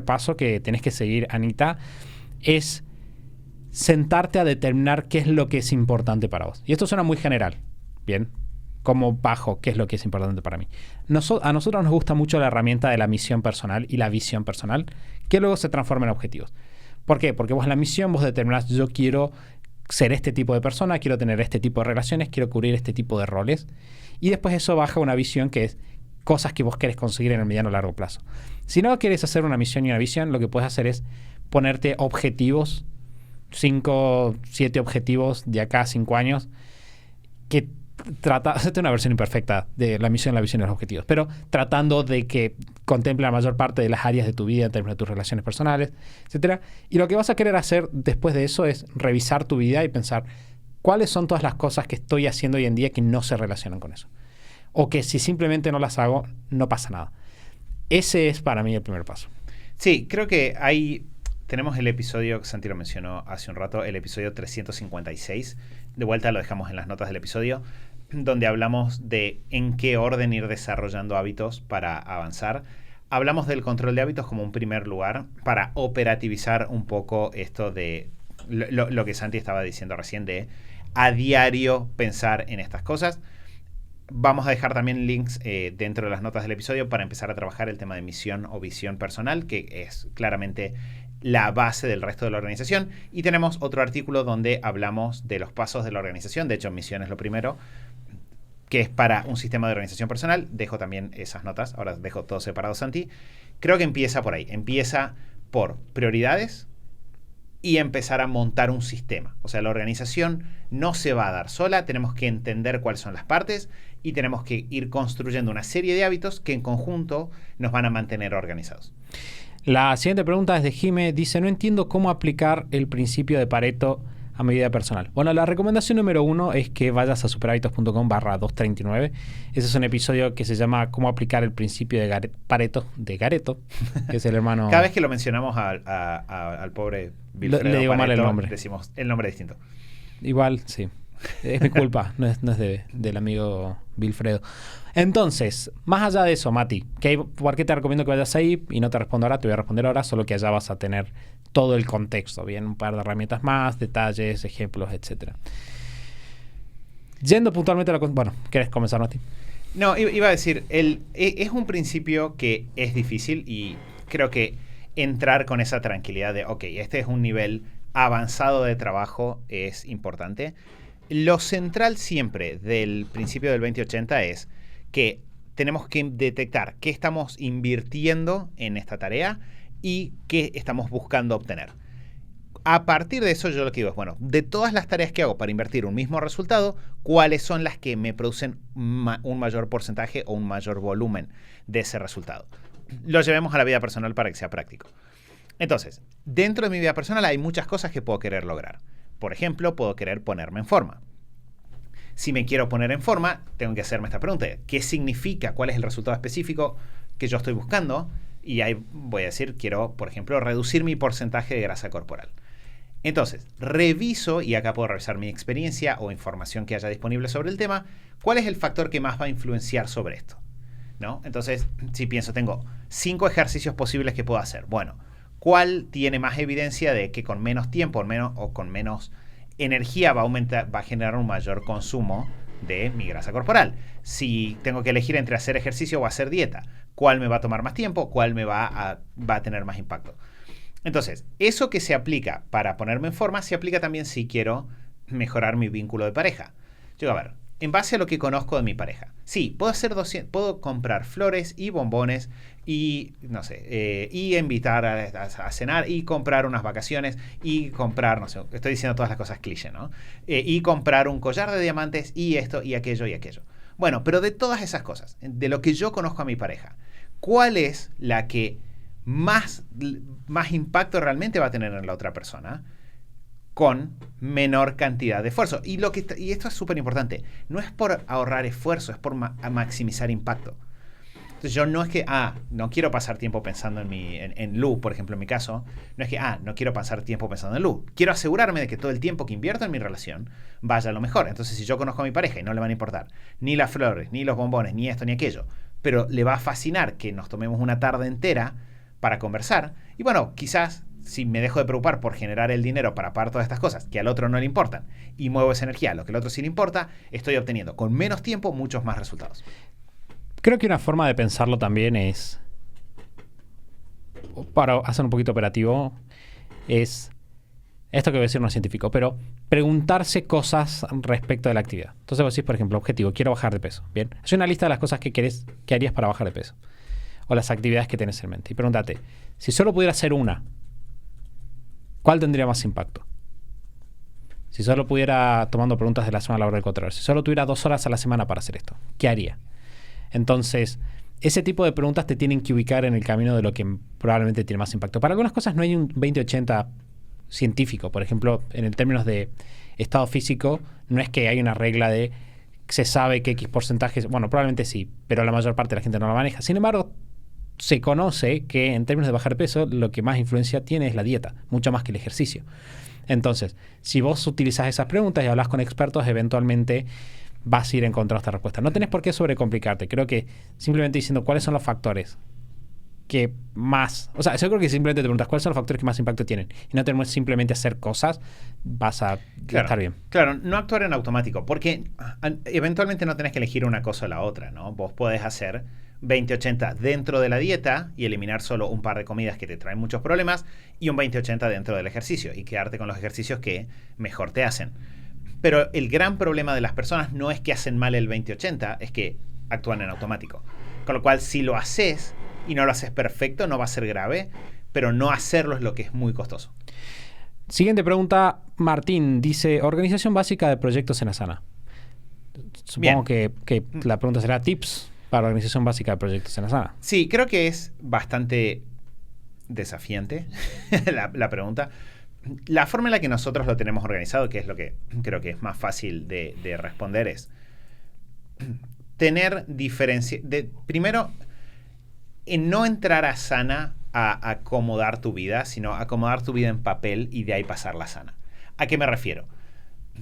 paso que tenés que seguir, Anita, es sentarte a determinar qué es lo que es importante para vos. Y esto suena muy general, ¿bien? Como bajo, qué es lo que es importante para mí. A nosotros nos gusta mucho la herramienta de la misión personal y la visión personal, que luego se transforma en objetivos. ¿Por qué? Porque vos en la misión vos determinás, yo quiero ser este tipo de persona, quiero tener este tipo de relaciones, quiero cubrir este tipo de roles. Y después eso baja a una visión que es cosas que vos querés conseguir en el mediano o largo plazo. Si no querés hacer una misión y una visión, lo que puedes hacer es ponerte objetivos, 5, 7 objetivos de acá a 5 años, que hacerte una versión imperfecta de la misión, la visión y los objetivos, pero tratando de que contemple la mayor parte de las áreas de tu vida en términos de tus relaciones personales, etcétera. Y lo que vas a querer hacer después de eso es revisar tu vida y pensar cuáles son todas las cosas que estoy haciendo hoy en día que no se relacionan con eso. O que si simplemente no las hago, no pasa nada. Ese es para mí el primer paso. Sí, creo que tenemos el episodio, Santi lo mencionó hace un rato, el episodio 356. De vuelta lo dejamos en las notas del episodio, donde hablamos de en qué orden ir desarrollando hábitos para avanzar. Hablamos del control de hábitos como un primer lugar para operativizar un poco esto de lo que Santi estaba diciendo recién, de a diario pensar en estas cosas. Vamos a dejar también links dentro de las notas del episodio para empezar a trabajar el tema de misión o visión personal, que es claramente la base del resto de la organización. Y tenemos otro artículo donde hablamos de los pasos de la organización. De hecho, misión es lo primero, que es para un sistema de organización personal. Dejo también esas notas. Ahora dejo todo separado, Santi. Creo que empieza por ahí. Empieza por prioridades y empezar a montar un sistema. O sea, la organización no se va a dar sola. Tenemos que entender cuáles son las partes y tenemos que ir construyendo una serie de hábitos que en conjunto nos van a mantener organizados. La siguiente pregunta es de Jime. Dice, no entiendo cómo aplicar el principio de Pareto a mi vida personal. Bueno, la recomendación número 1 es que vayas a superhábitos.com/239. Ese es un episodio que se llama Cómo aplicar el principio de Pareto, que es el hermano... Cada vez que lo mencionamos al pobre Vilfredo le digo Pareto, mal el nombre. Decimos el nombre distinto. Igual, sí. Es mi culpa, no es del amigo Vilfredo. Entonces, más allá de eso, Mati, ¿por qué te recomiendo que vayas ahí? Y no te respondo ahora, te voy a responder ahora, solo que allá vas a tener todo el contexto, bien, un par de herramientas más, detalles, ejemplos, etcétera. Yendo puntualmente a la... Bueno, ¿querés comenzar, Noti? No, iba a decir, es un principio que es difícil y creo que entrar con esa tranquilidad de, ok, este es un nivel avanzado de trabajo es importante. Lo central siempre del principio del 2080 es que tenemos que detectar qué estamos invirtiendo en esta tarea y qué estamos buscando obtener. A partir de eso yo lo que digo es, bueno, de todas las tareas que hago para invertir un mismo resultado, ¿cuáles son las que me producen un mayor porcentaje o un mayor volumen de ese resultado? Lo llevemos a la vida personal para que sea práctico. Entonces, dentro de mi vida personal hay muchas cosas que puedo querer lograr. Por ejemplo, puedo querer ponerme en forma. Si me quiero poner en forma, tengo que hacerme esta pregunta. ¿Qué significa? ¿Cuál es el resultado específico que yo estoy buscando? Y ahí voy a decir, quiero, por ejemplo, reducir mi porcentaje de grasa corporal. Entonces, reviso, y acá puedo revisar mi experiencia o información que haya disponible sobre el tema, cuál es el factor que más va a influenciar sobre esto, ¿no? Entonces, si pienso, tengo 5 ejercicios posibles que puedo hacer. Bueno, ¿cuál tiene más evidencia de que con menos tiempo o con menos energía va a generar un mayor consumo de mi grasa corporal? Si tengo que elegir entre hacer ejercicio o hacer dieta, ¿cuál me va a tomar más tiempo? ¿Cuál me va a tener más impacto? Entonces, eso que se aplica para ponerme en forma, se aplica también si quiero mejorar mi vínculo de pareja. Yo digo, a ver, en base a lo que conozco de mi pareja, sí, puedo comprar flores y bombones y, no sé, y invitar a cenar y comprar unas vacaciones y comprar, no sé, estoy diciendo todas las cosas cliché, ¿no? Y comprar un collar de diamantes y esto y aquello y aquello. Bueno, pero de todas esas cosas, de lo que yo conozco a mi pareja, ¿cuál es la que más impacto realmente va a tener en la otra persona con menor cantidad de esfuerzo? Y esto es súper importante. No es por ahorrar esfuerzo, es por maximizar impacto. Entonces yo no es que, no quiero pasar tiempo pensando en Lu, por ejemplo, en mi caso. No es que, no quiero pasar tiempo pensando en Lu. Quiero asegurarme de que todo el tiempo que invierto en mi relación vaya a lo mejor. Entonces, si yo conozco a mi pareja y no le van a importar ni las flores, ni los bombones, ni esto, ni aquello, pero le va a fascinar que nos tomemos una tarde entera para conversar, y bueno, quizás si me dejo de preocupar por generar el dinero para pagar todas estas cosas que al otro no le importan y muevo esa energía a lo que al otro sí le importa, estoy obteniendo con menos tiempo muchos más resultados. Creo que una forma de pensarlo también es, para hacer un poquito operativo, es esto que voy a decir no es científico, pero preguntarse cosas respecto de la actividad. Entonces vos decís, por ejemplo, objetivo, quiero bajar de peso. Bien, es una lista de las cosas que harías para bajar de peso o las actividades que tenés en mente. Y pregúntate, si solo pudiera hacer una, ¿cuál tendría más impacto? Si solo pudiera, tomando preguntas de la semana laboral control, si solo tuviera 2 horas a la semana para hacer esto, ¿qué haría? Entonces, ese tipo de preguntas te tienen que ubicar en el camino de lo que probablemente tiene más impacto. Para algunas cosas no hay un 20-80 científico. Por ejemplo, en el términos de estado físico, no es que hay una regla de se sabe que X porcentajes, bueno, probablemente sí, pero la mayor parte de la gente no lo maneja. Sin embargo, se conoce que en términos de bajar peso, lo que más influencia tiene es la dieta, mucho más que el ejercicio. Entonces, si vos utilizas esas preguntas y hablas con expertos, eventualmente vas a ir encontrando esta respuesta. No tenés por qué sobrecomplicarte. Creo que simplemente diciendo cuáles son los factores que más... O sea, yo creo que simplemente te preguntas cuáles son los factores que más impacto tienen y no tenemos simplemente hacer cosas, vas a estar bien. Claro, no actuar en automático, porque eventualmente no tenés que elegir una cosa o la otra, ¿no? Vos podés hacer 20-80 dentro de la dieta y eliminar solo un par de comidas que te traen muchos problemas y un 20-80 dentro del ejercicio y quedarte con los ejercicios que mejor te hacen. Pero el gran problema de las personas no es que hacen mal el 20-80, es que actúan en automático. Con lo cual, si lo haces y no lo haces perfecto, no va a ser grave, pero no hacerlo es lo que es muy costoso. Siguiente pregunta, Martín dice, organización básica de proyectos en Asana. Supongo que la pregunta será tips para organización básica de proyectos en Asana. Sí, creo que es bastante desafiante la pregunta. La forma en la que nosotros lo tenemos organizado, que es lo que creo que es más fácil de responder, es tener diferencia. Primero, en no entrar a Asana a acomodar tu vida, sino acomodar tu vida en papel y de ahí pasarla a Asana. ¿A qué me refiero?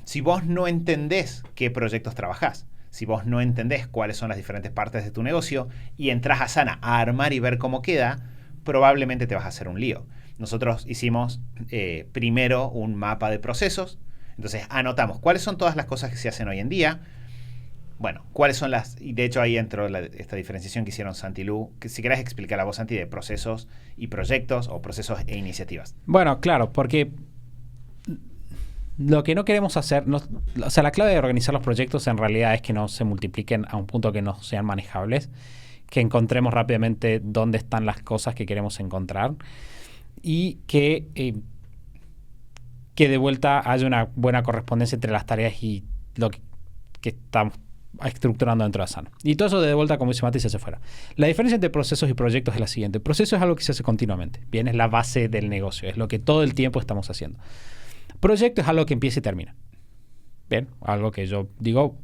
Si vos no entendés qué proyectos trabajás, si vos no entendés cuáles son las diferentes partes de tu negocio y entras a Asana a armar y ver cómo queda, probablemente te vas a hacer un lío. nosotros hicimos primero un mapa de procesos. Entonces anotamos cuáles son todas las cosas que se hacen hoy en día. Bueno, cuáles son y de hecho ahí entró esta diferenciación que hicieron Santi y Lu, que si querés explicar a vos, Santi, de procesos y proyectos o procesos e iniciativas. Bueno, claro, porque lo que no queremos hacer, o sea, la clave de organizar los proyectos en realidad es que no se multipliquen a un punto que no sean manejables, que encontremos rápidamente dónde están las cosas que queremos encontrar y que de vuelta haya una buena correspondencia entre las tareas y lo que estamos estructurando dentro de Asana. Y todo eso de vuelta, como dice Mati, se hace fuera. La diferencia entre procesos y proyectos es la siguiente. El proceso es algo que se hace continuamente. Bien, es la base del negocio. Es lo que todo el tiempo estamos haciendo. Proyecto es algo que empieza y termina. Bien, algo que yo digo,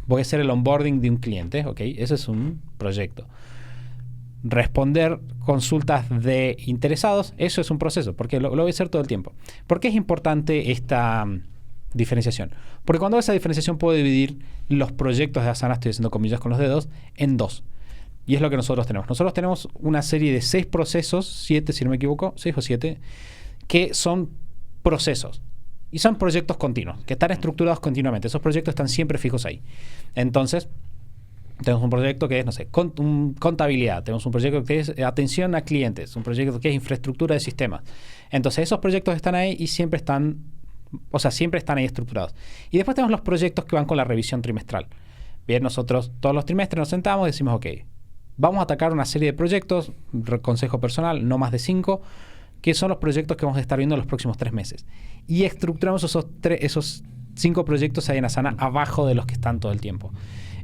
voy a hacer el onboarding de un cliente. Ok, ese es un proyecto. Responder consultas de interesados, eso es un proceso, porque lo voy a hacer todo el tiempo. ¿Por qué es importante esta diferenciación? Porque cuando esa diferenciación puedo dividir los proyectos de Asana, estoy haciendo comillas con los dedos, en dos. Y es lo que nosotros tenemos. Nosotros tenemos una serie de 6 procesos, 7 si no me equivoco, 6 o 7, que son procesos. Y son proyectos continuos, que están estructurados continuamente. Esos proyectos están siempre fijos ahí. Entonces, tenemos un proyecto que es, no sé, contabilidad. Tenemos un proyecto que es atención a clientes. Un proyecto que es infraestructura de sistemas. Entonces, esos proyectos están ahí y siempre están ahí estructurados. Y después tenemos los proyectos que van con la revisión trimestral. Bien, nosotros todos los trimestres nos sentamos y decimos, ok, vamos a atacar una serie de proyectos, consejo personal, no más de 5, que son los proyectos que vamos a estar viendo en los próximos 3 meses. Y estructuramos esos 5 proyectos ahí en Asana abajo de los que están todo el tiempo.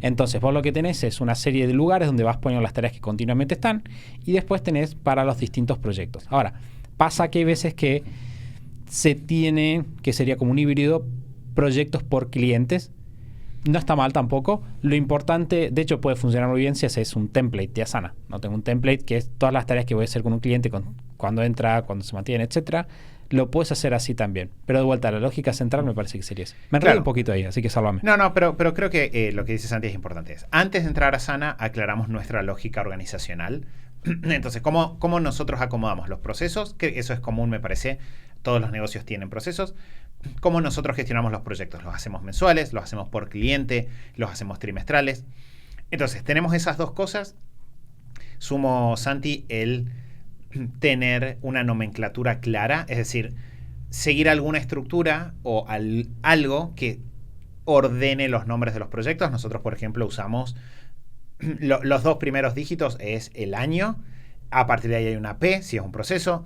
Entonces, vos lo que tenés es una serie de lugares donde vas poniendo las tareas que continuamente están y después tenés para los distintos proyectos. Ahora, pasa que hay veces que se tiene, que sería como un híbrido, proyectos por clientes. No está mal tampoco. Lo importante, de hecho puede funcionar muy bien si haces un template de Asana. No tengo un template que es todas las tareas que voy a hacer con un cliente, cuando entra, cuando se mantiene, etcétera. Lo puedes hacer así también. Pero de vuelta, la lógica central me parece que sería eso. Me enredé un poquito ahí, así que sálvame. No, pero creo que lo que dice Santi es importante. Antes de entrar a Asana, aclaramos nuestra lógica organizacional. Entonces, ¿cómo nosotros acomodamos los procesos? Que eso es común, me parece. Todos los negocios tienen procesos. ¿Cómo nosotros gestionamos los proyectos? Los hacemos mensuales, los hacemos por cliente, los hacemos trimestrales. Entonces, tenemos esas dos cosas. Sumo, Santi, el tener una nomenclatura clara, es decir, seguir alguna estructura o algo que ordene los nombres de los proyectos. Nosotros, por ejemplo, usamos los 2 primeros dígitos es el año. A partir de ahí hay una P, si es un proceso.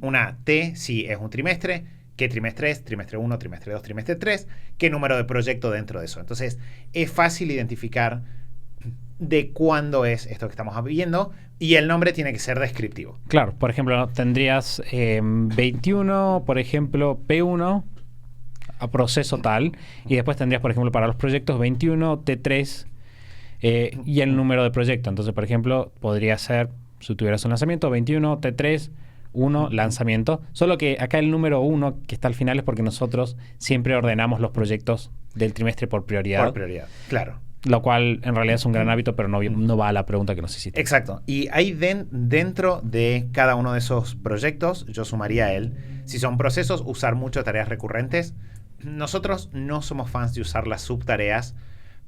Una T, si es un trimestre. ¿Qué trimestre es? Trimestre 1, trimestre 2, trimestre 3. ¿Qué número de proyecto dentro de eso? Entonces, es fácil identificar de cuándo es esto que estamos viendo y el nombre tiene que ser descriptivo. Claro, por ejemplo, tendrías 21, por ejemplo, P1 a proceso tal, y después tendrías, por ejemplo, para los proyectos 21, T3 y el número de proyecto. Entonces, por ejemplo, podría ser, si tuvieras un lanzamiento, 21, T3, 1, lanzamiento. Solo que acá el número 1 que está al final es porque nosotros siempre ordenamos los proyectos del trimestre por prioridad. Por prioridad, claro. Lo cual en realidad es un gran hábito, pero no va a la pregunta que nos hiciste. Exacto. Y ahí dentro de cada uno de esos proyectos, yo sumaría si son procesos, usar mucho tareas recurrentes. Nosotros no somos fans de usar las subtareas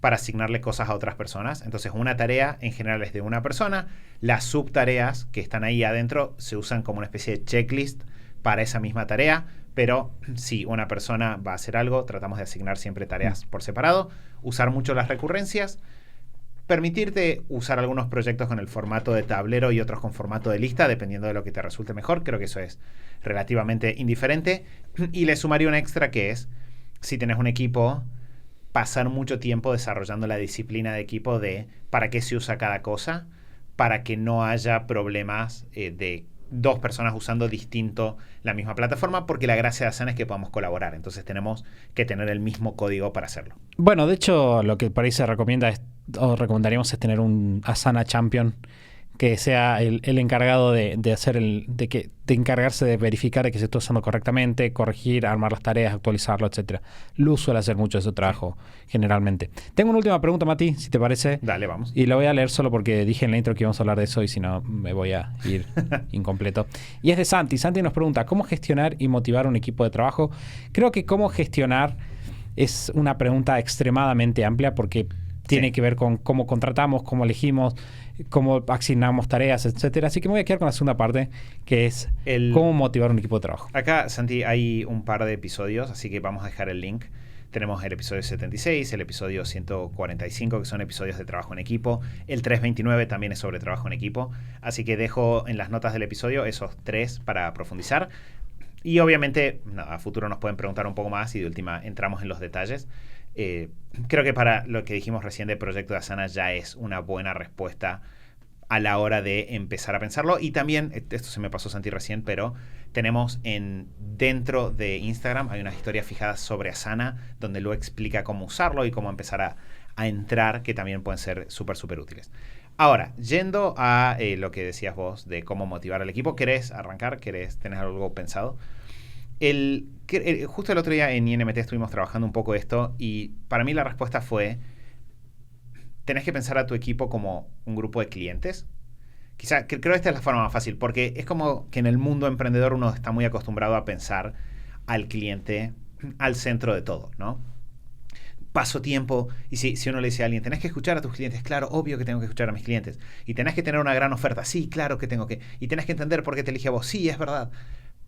para asignarle cosas a otras personas. Entonces, una tarea en general es de una persona. Las subtareas que están ahí adentro se usan como una especie de checklist para esa misma tarea. Pero si una persona va a hacer algo, tratamos de asignar siempre tareas por separado. Usar mucho las recurrencias. Permitirte usar algunos proyectos con el formato de tablero y otros con formato de lista, dependiendo de lo que te resulte mejor. Creo que eso es relativamente indiferente. Y le sumaría un extra que es, si tenés un equipo, pasar mucho tiempo desarrollando la disciplina de equipo de para qué se usa cada cosa, para que no haya problemas de 2 personas usando distinto la misma plataforma, porque la gracia de Asana es que podamos colaborar. Entonces tenemos que tener el mismo código para hacerlo. Bueno, de hecho, lo que por ahí se recomienda o recomendaríamos es tener un Asana Champion que sea el encargado de hacer de de encargarse de verificar de que se esté usando correctamente, corregir, armar las tareas, actualizarlo, etcétera. Luz suele hacer mucho de ese trabajo, generalmente. Tengo una última pregunta, Mati, si te parece. Dale, vamos. Y la voy a leer solo porque dije en la intro que íbamos a hablar de eso y si no me voy a ir incompleto. Y es de Santi. Santi nos pregunta, ¿cómo gestionar y motivar un equipo de trabajo? Creo que cómo gestionar es una pregunta extremadamente amplia porque tiene que ver con cómo contratamos, cómo elegimos, cómo asignamos tareas, etcétera. Así que me voy a quedar con la segunda parte, que es cómo motivar un equipo de trabajo. Acá, Santi, hay un par de episodios, así que vamos a dejar el link. Tenemos el episodio 76, el episodio 145, que son episodios de trabajo en equipo. El 329 también es sobre trabajo en equipo. Así que dejo en las notas del episodio esos 3 para profundizar. Y obviamente, a futuro nos pueden preguntar un poco más y de última entramos en los detalles. Creo que para lo que dijimos recién del proyecto de Asana ya es una buena respuesta a la hora de empezar a pensarlo. Y también, esto se me pasó Santi recién, pero tenemos dentro de Instagram hay unas historias fijadas sobre Asana donde lo explica cómo usarlo y cómo empezar a entrar, que también pueden ser súper útiles. Ahora, yendo a lo que decías vos de cómo motivar al equipo, ¿querés arrancar? ¿Tenés algo pensado? Justo el otro día en INMT estuvimos trabajando un poco esto y para mí la respuesta fue: tenés que pensar a tu equipo como un grupo de clientes. Creo que esta es la forma más fácil, porque es como que en el mundo emprendedor uno está muy acostumbrado a pensar al cliente al centro de todo, ¿no? Paso tiempo, y si uno le dice a alguien, tenés que escuchar a tus clientes, claro, obvio que tengo que escuchar a mis clientes, y tenés que tener una gran oferta, sí, claro que tengo que, y tenés que entender por qué te elige a vos, sí, es verdad.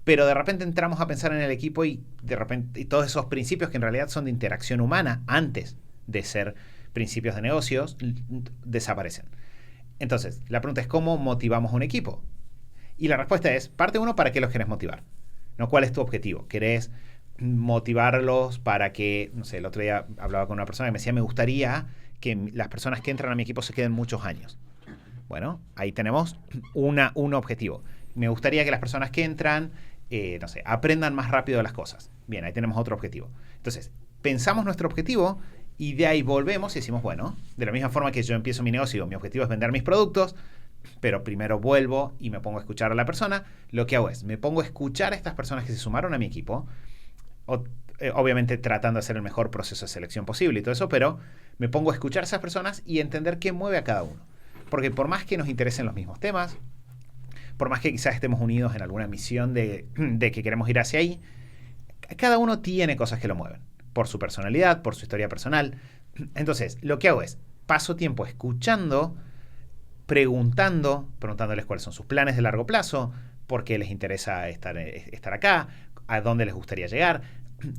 Pero de repente entramos a pensar en el equipo y de repente y todos esos principios que en realidad son de interacción humana antes de ser principios de negocios desaparecen. Entonces, la pregunta es ¿cómo motivamos a un equipo? Y la respuesta es, parte 1, ¿para qué los querés motivar? ¿No? ¿Cuál es tu objetivo? ¿Querés motivarlos para que, no sé, el otro día hablaba con una persona que me decía, me gustaría que las personas que entran a mi equipo se queden muchos años? Bueno, ahí tenemos un objetivo. Me gustaría que las personas que entran, no sé, aprendan más rápido las cosas. Bien, ahí tenemos otro objetivo. Entonces, pensamos nuestro objetivo y de ahí volvemos y decimos, bueno, de la misma forma que yo empiezo mi negocio, mi objetivo es vender mis productos, pero primero vuelvo y me pongo a escuchar a la persona. Lo que hago es, me pongo a escuchar a estas personas que se sumaron a mi equipo, obviamente tratando de hacer el mejor proceso de selección posible y todo eso, pero me pongo a escuchar a esas personas y entender qué mueve a cada uno. Porque por más que nos interesen los mismos temas, por más que quizás estemos unidos en alguna misión de que queremos ir hacia ahí, cada uno tiene cosas que lo mueven, por su personalidad, por su historia personal. Entonces, lo que hago es, paso tiempo escuchando, preguntándoles cuáles son sus planes de largo plazo, por qué les interesa estar acá, a dónde les gustaría llegar,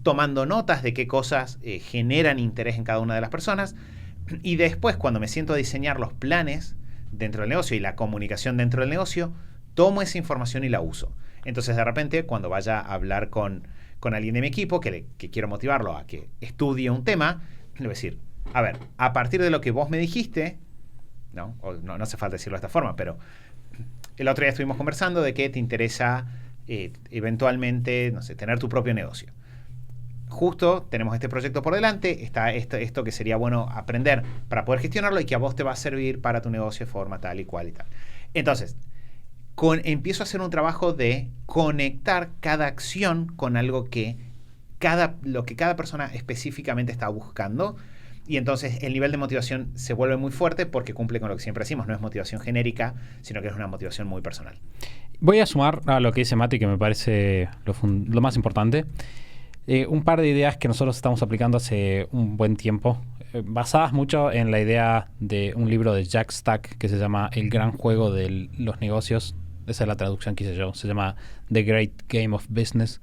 tomando notas de qué cosas generan interés en cada una de las personas. Y después, cuando me siento a diseñar los planes dentro del negocio y la comunicación dentro del negocio, tomo esa información y la uso. Entonces, de repente, cuando vaya a hablar con alguien de mi equipo que quiero motivarlo a que estudie un tema, le voy a decir, a ver, a partir de lo que vos me dijiste, no hace falta decirlo de esta forma, pero el otro día estuvimos conversando de que te interesa eventualmente, no sé, tener tu propio negocio. Justo tenemos este proyecto por delante, está esto que sería bueno aprender para poder gestionarlo y que a vos te va a servir para tu negocio de forma tal y cual y tal. Entonces, empiezo a hacer un trabajo de conectar cada acción con algo lo que cada persona específicamente está buscando, y entonces el nivel de motivación se vuelve muy fuerte porque cumple con lo que siempre decimos, no es motivación genérica, sino que es una motivación muy personal. Voy a sumar a lo que dice Mati, que me parece lo más importante. Un par de ideas que nosotros estamos aplicando hace un buen tiempo, basadas mucho en la idea de un libro de Jack Stack que se llama El gran juego de los negocios. Esa es la traducción que hice yo. Se llama The Great Game of Business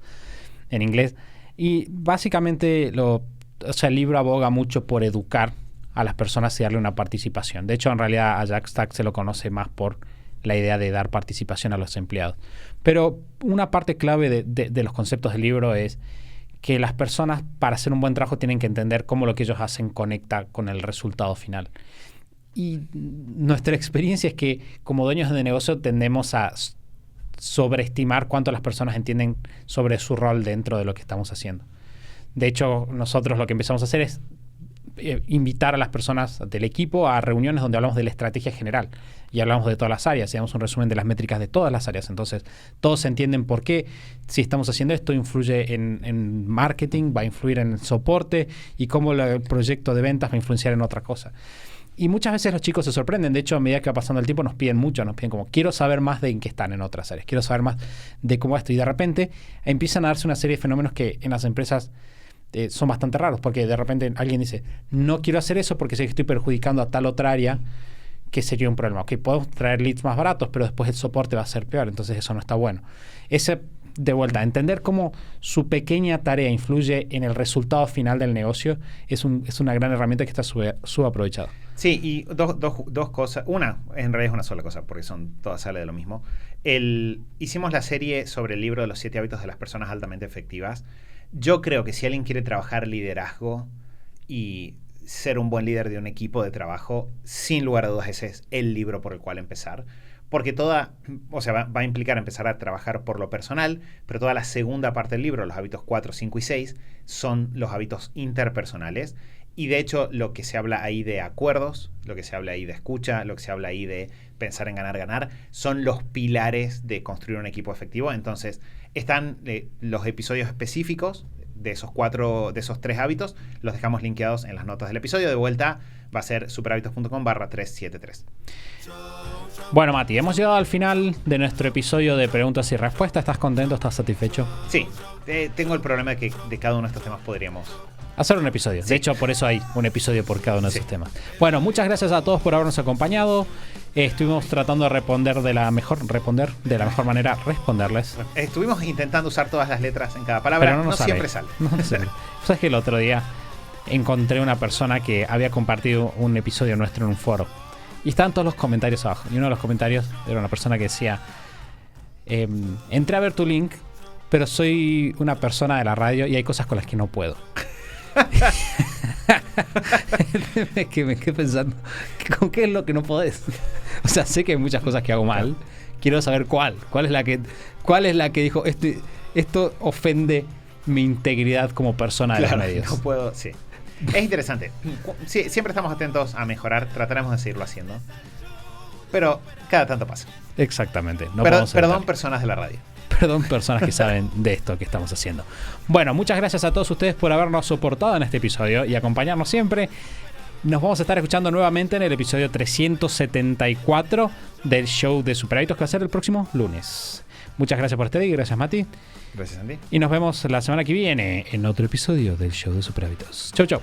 en inglés. Y básicamente el libro aboga mucho por educar a las personas y darle una participación. De hecho, en realidad a Jack Stack se lo conoce más por la idea de dar participación a los empleados. Pero una parte clave de los conceptos del libro es que las personas, para hacer un buen trabajo, tienen que entender cómo lo que ellos hacen conecta con el resultado final. Y nuestra experiencia es que como dueños de negocio tendemos a sobreestimar cuánto las personas entienden sobre su rol dentro de lo que estamos haciendo. De hecho, nosotros lo que empezamos a hacer es invitar a las personas del equipo a reuniones donde hablamos de la estrategia general y hablamos de todas las áreas y damos un resumen de las métricas de todas las áreas. Entonces, todos entienden por qué, si estamos haciendo esto, influye en marketing, va a influir en el soporte y cómo el proyecto de ventas va a influenciar en otra cosa. Y muchas veces los chicos se sorprenden. De hecho, a medida que va pasando el tiempo nos piden mucho, nos piden como, quiero saber más de en qué están en otras áreas, quiero saber más de cómo esto. Y de repente empiezan a darse una serie de fenómenos que en las empresas son bastante raros, porque de repente alguien dice, no quiero hacer eso porque sé que estoy perjudicando a tal otra área, que sería un problema. Ok, podemos traer leads más baratos, pero después el soporte va a ser peor, entonces eso no está bueno. Ese, de vuelta, entender cómo su pequeña tarea influye en el resultado final del negocio es una gran herramienta que está subaprovechada. Sí, y dos cosas. Una, en realidad es una sola cosa, porque todas sale de lo mismo. Hicimos la serie sobre el libro de los 7 hábitos de las personas altamente efectivas. Yo creo que si alguien quiere trabajar liderazgo y ser un buen líder de un equipo de trabajo, sin lugar a dudas ese es el libro por el cual empezar. Porque va a implicar empezar a trabajar por lo personal, pero toda la segunda parte del libro, los hábitos 4, 5 y 6, son los hábitos interpersonales. Y de hecho, lo que se habla ahí de acuerdos, lo que se habla ahí de escucha, lo que se habla ahí de pensar en ganar, son los pilares de construir un equipo efectivo. Entonces, están los episodios específicos de esos 3 hábitos, los dejamos linkeados en las notas del episodio. De vuelta, va a ser superhábitos.com/373. Bueno, Mati, hemos llegado al final de nuestro episodio de preguntas y respuestas. ¿Estás contento? ¿Estás satisfecho? Sí, tengo el problema de que de cada uno de estos temas podríamos hacer un episodio. Sí. De hecho, por eso hay un episodio por cada uno de esos temas. Bueno, muchas gracias a todos por habernos acompañado. Estuvimos tratando de responder de la mejor manera, responderles. Estuvimos intentando usar todas las letras en cada palabra, pero no siempre sale. No sale. ¿Sabes que el otro día encontré una persona que había compartido un episodio nuestro en un foro? Y estaban todos los comentarios abajo. Y uno de los comentarios era una persona que decía, entré a ver tu link, pero soy una persona de la radio y hay cosas con las que no puedo. Que me quedé pensando, ¿con qué es lo que no podés? O sea, sé que hay muchas cosas que hago mal. Quiero saber cuál es la que dijo, esto ofende mi integridad como persona de los medios. No puedo, sí. Es interesante. Sí, siempre estamos atentos a mejorar, trataremos de seguirlo haciendo. Pero cada tanto pasa. Exactamente. Perdón, personas de la radio. Perdón, personas que saben de esto que estamos haciendo. Bueno, muchas gracias a todos ustedes por habernos soportado en este episodio y acompañarnos siempre. Nos vamos a estar escuchando nuevamente en el episodio 374 del show de Superhábitos, que va a ser el próximo lunes. Muchas gracias por este día y gracias, Mati. Gracias, Andy. Y nos vemos la semana que viene en otro episodio del show de Superhábitos. Chau, chau.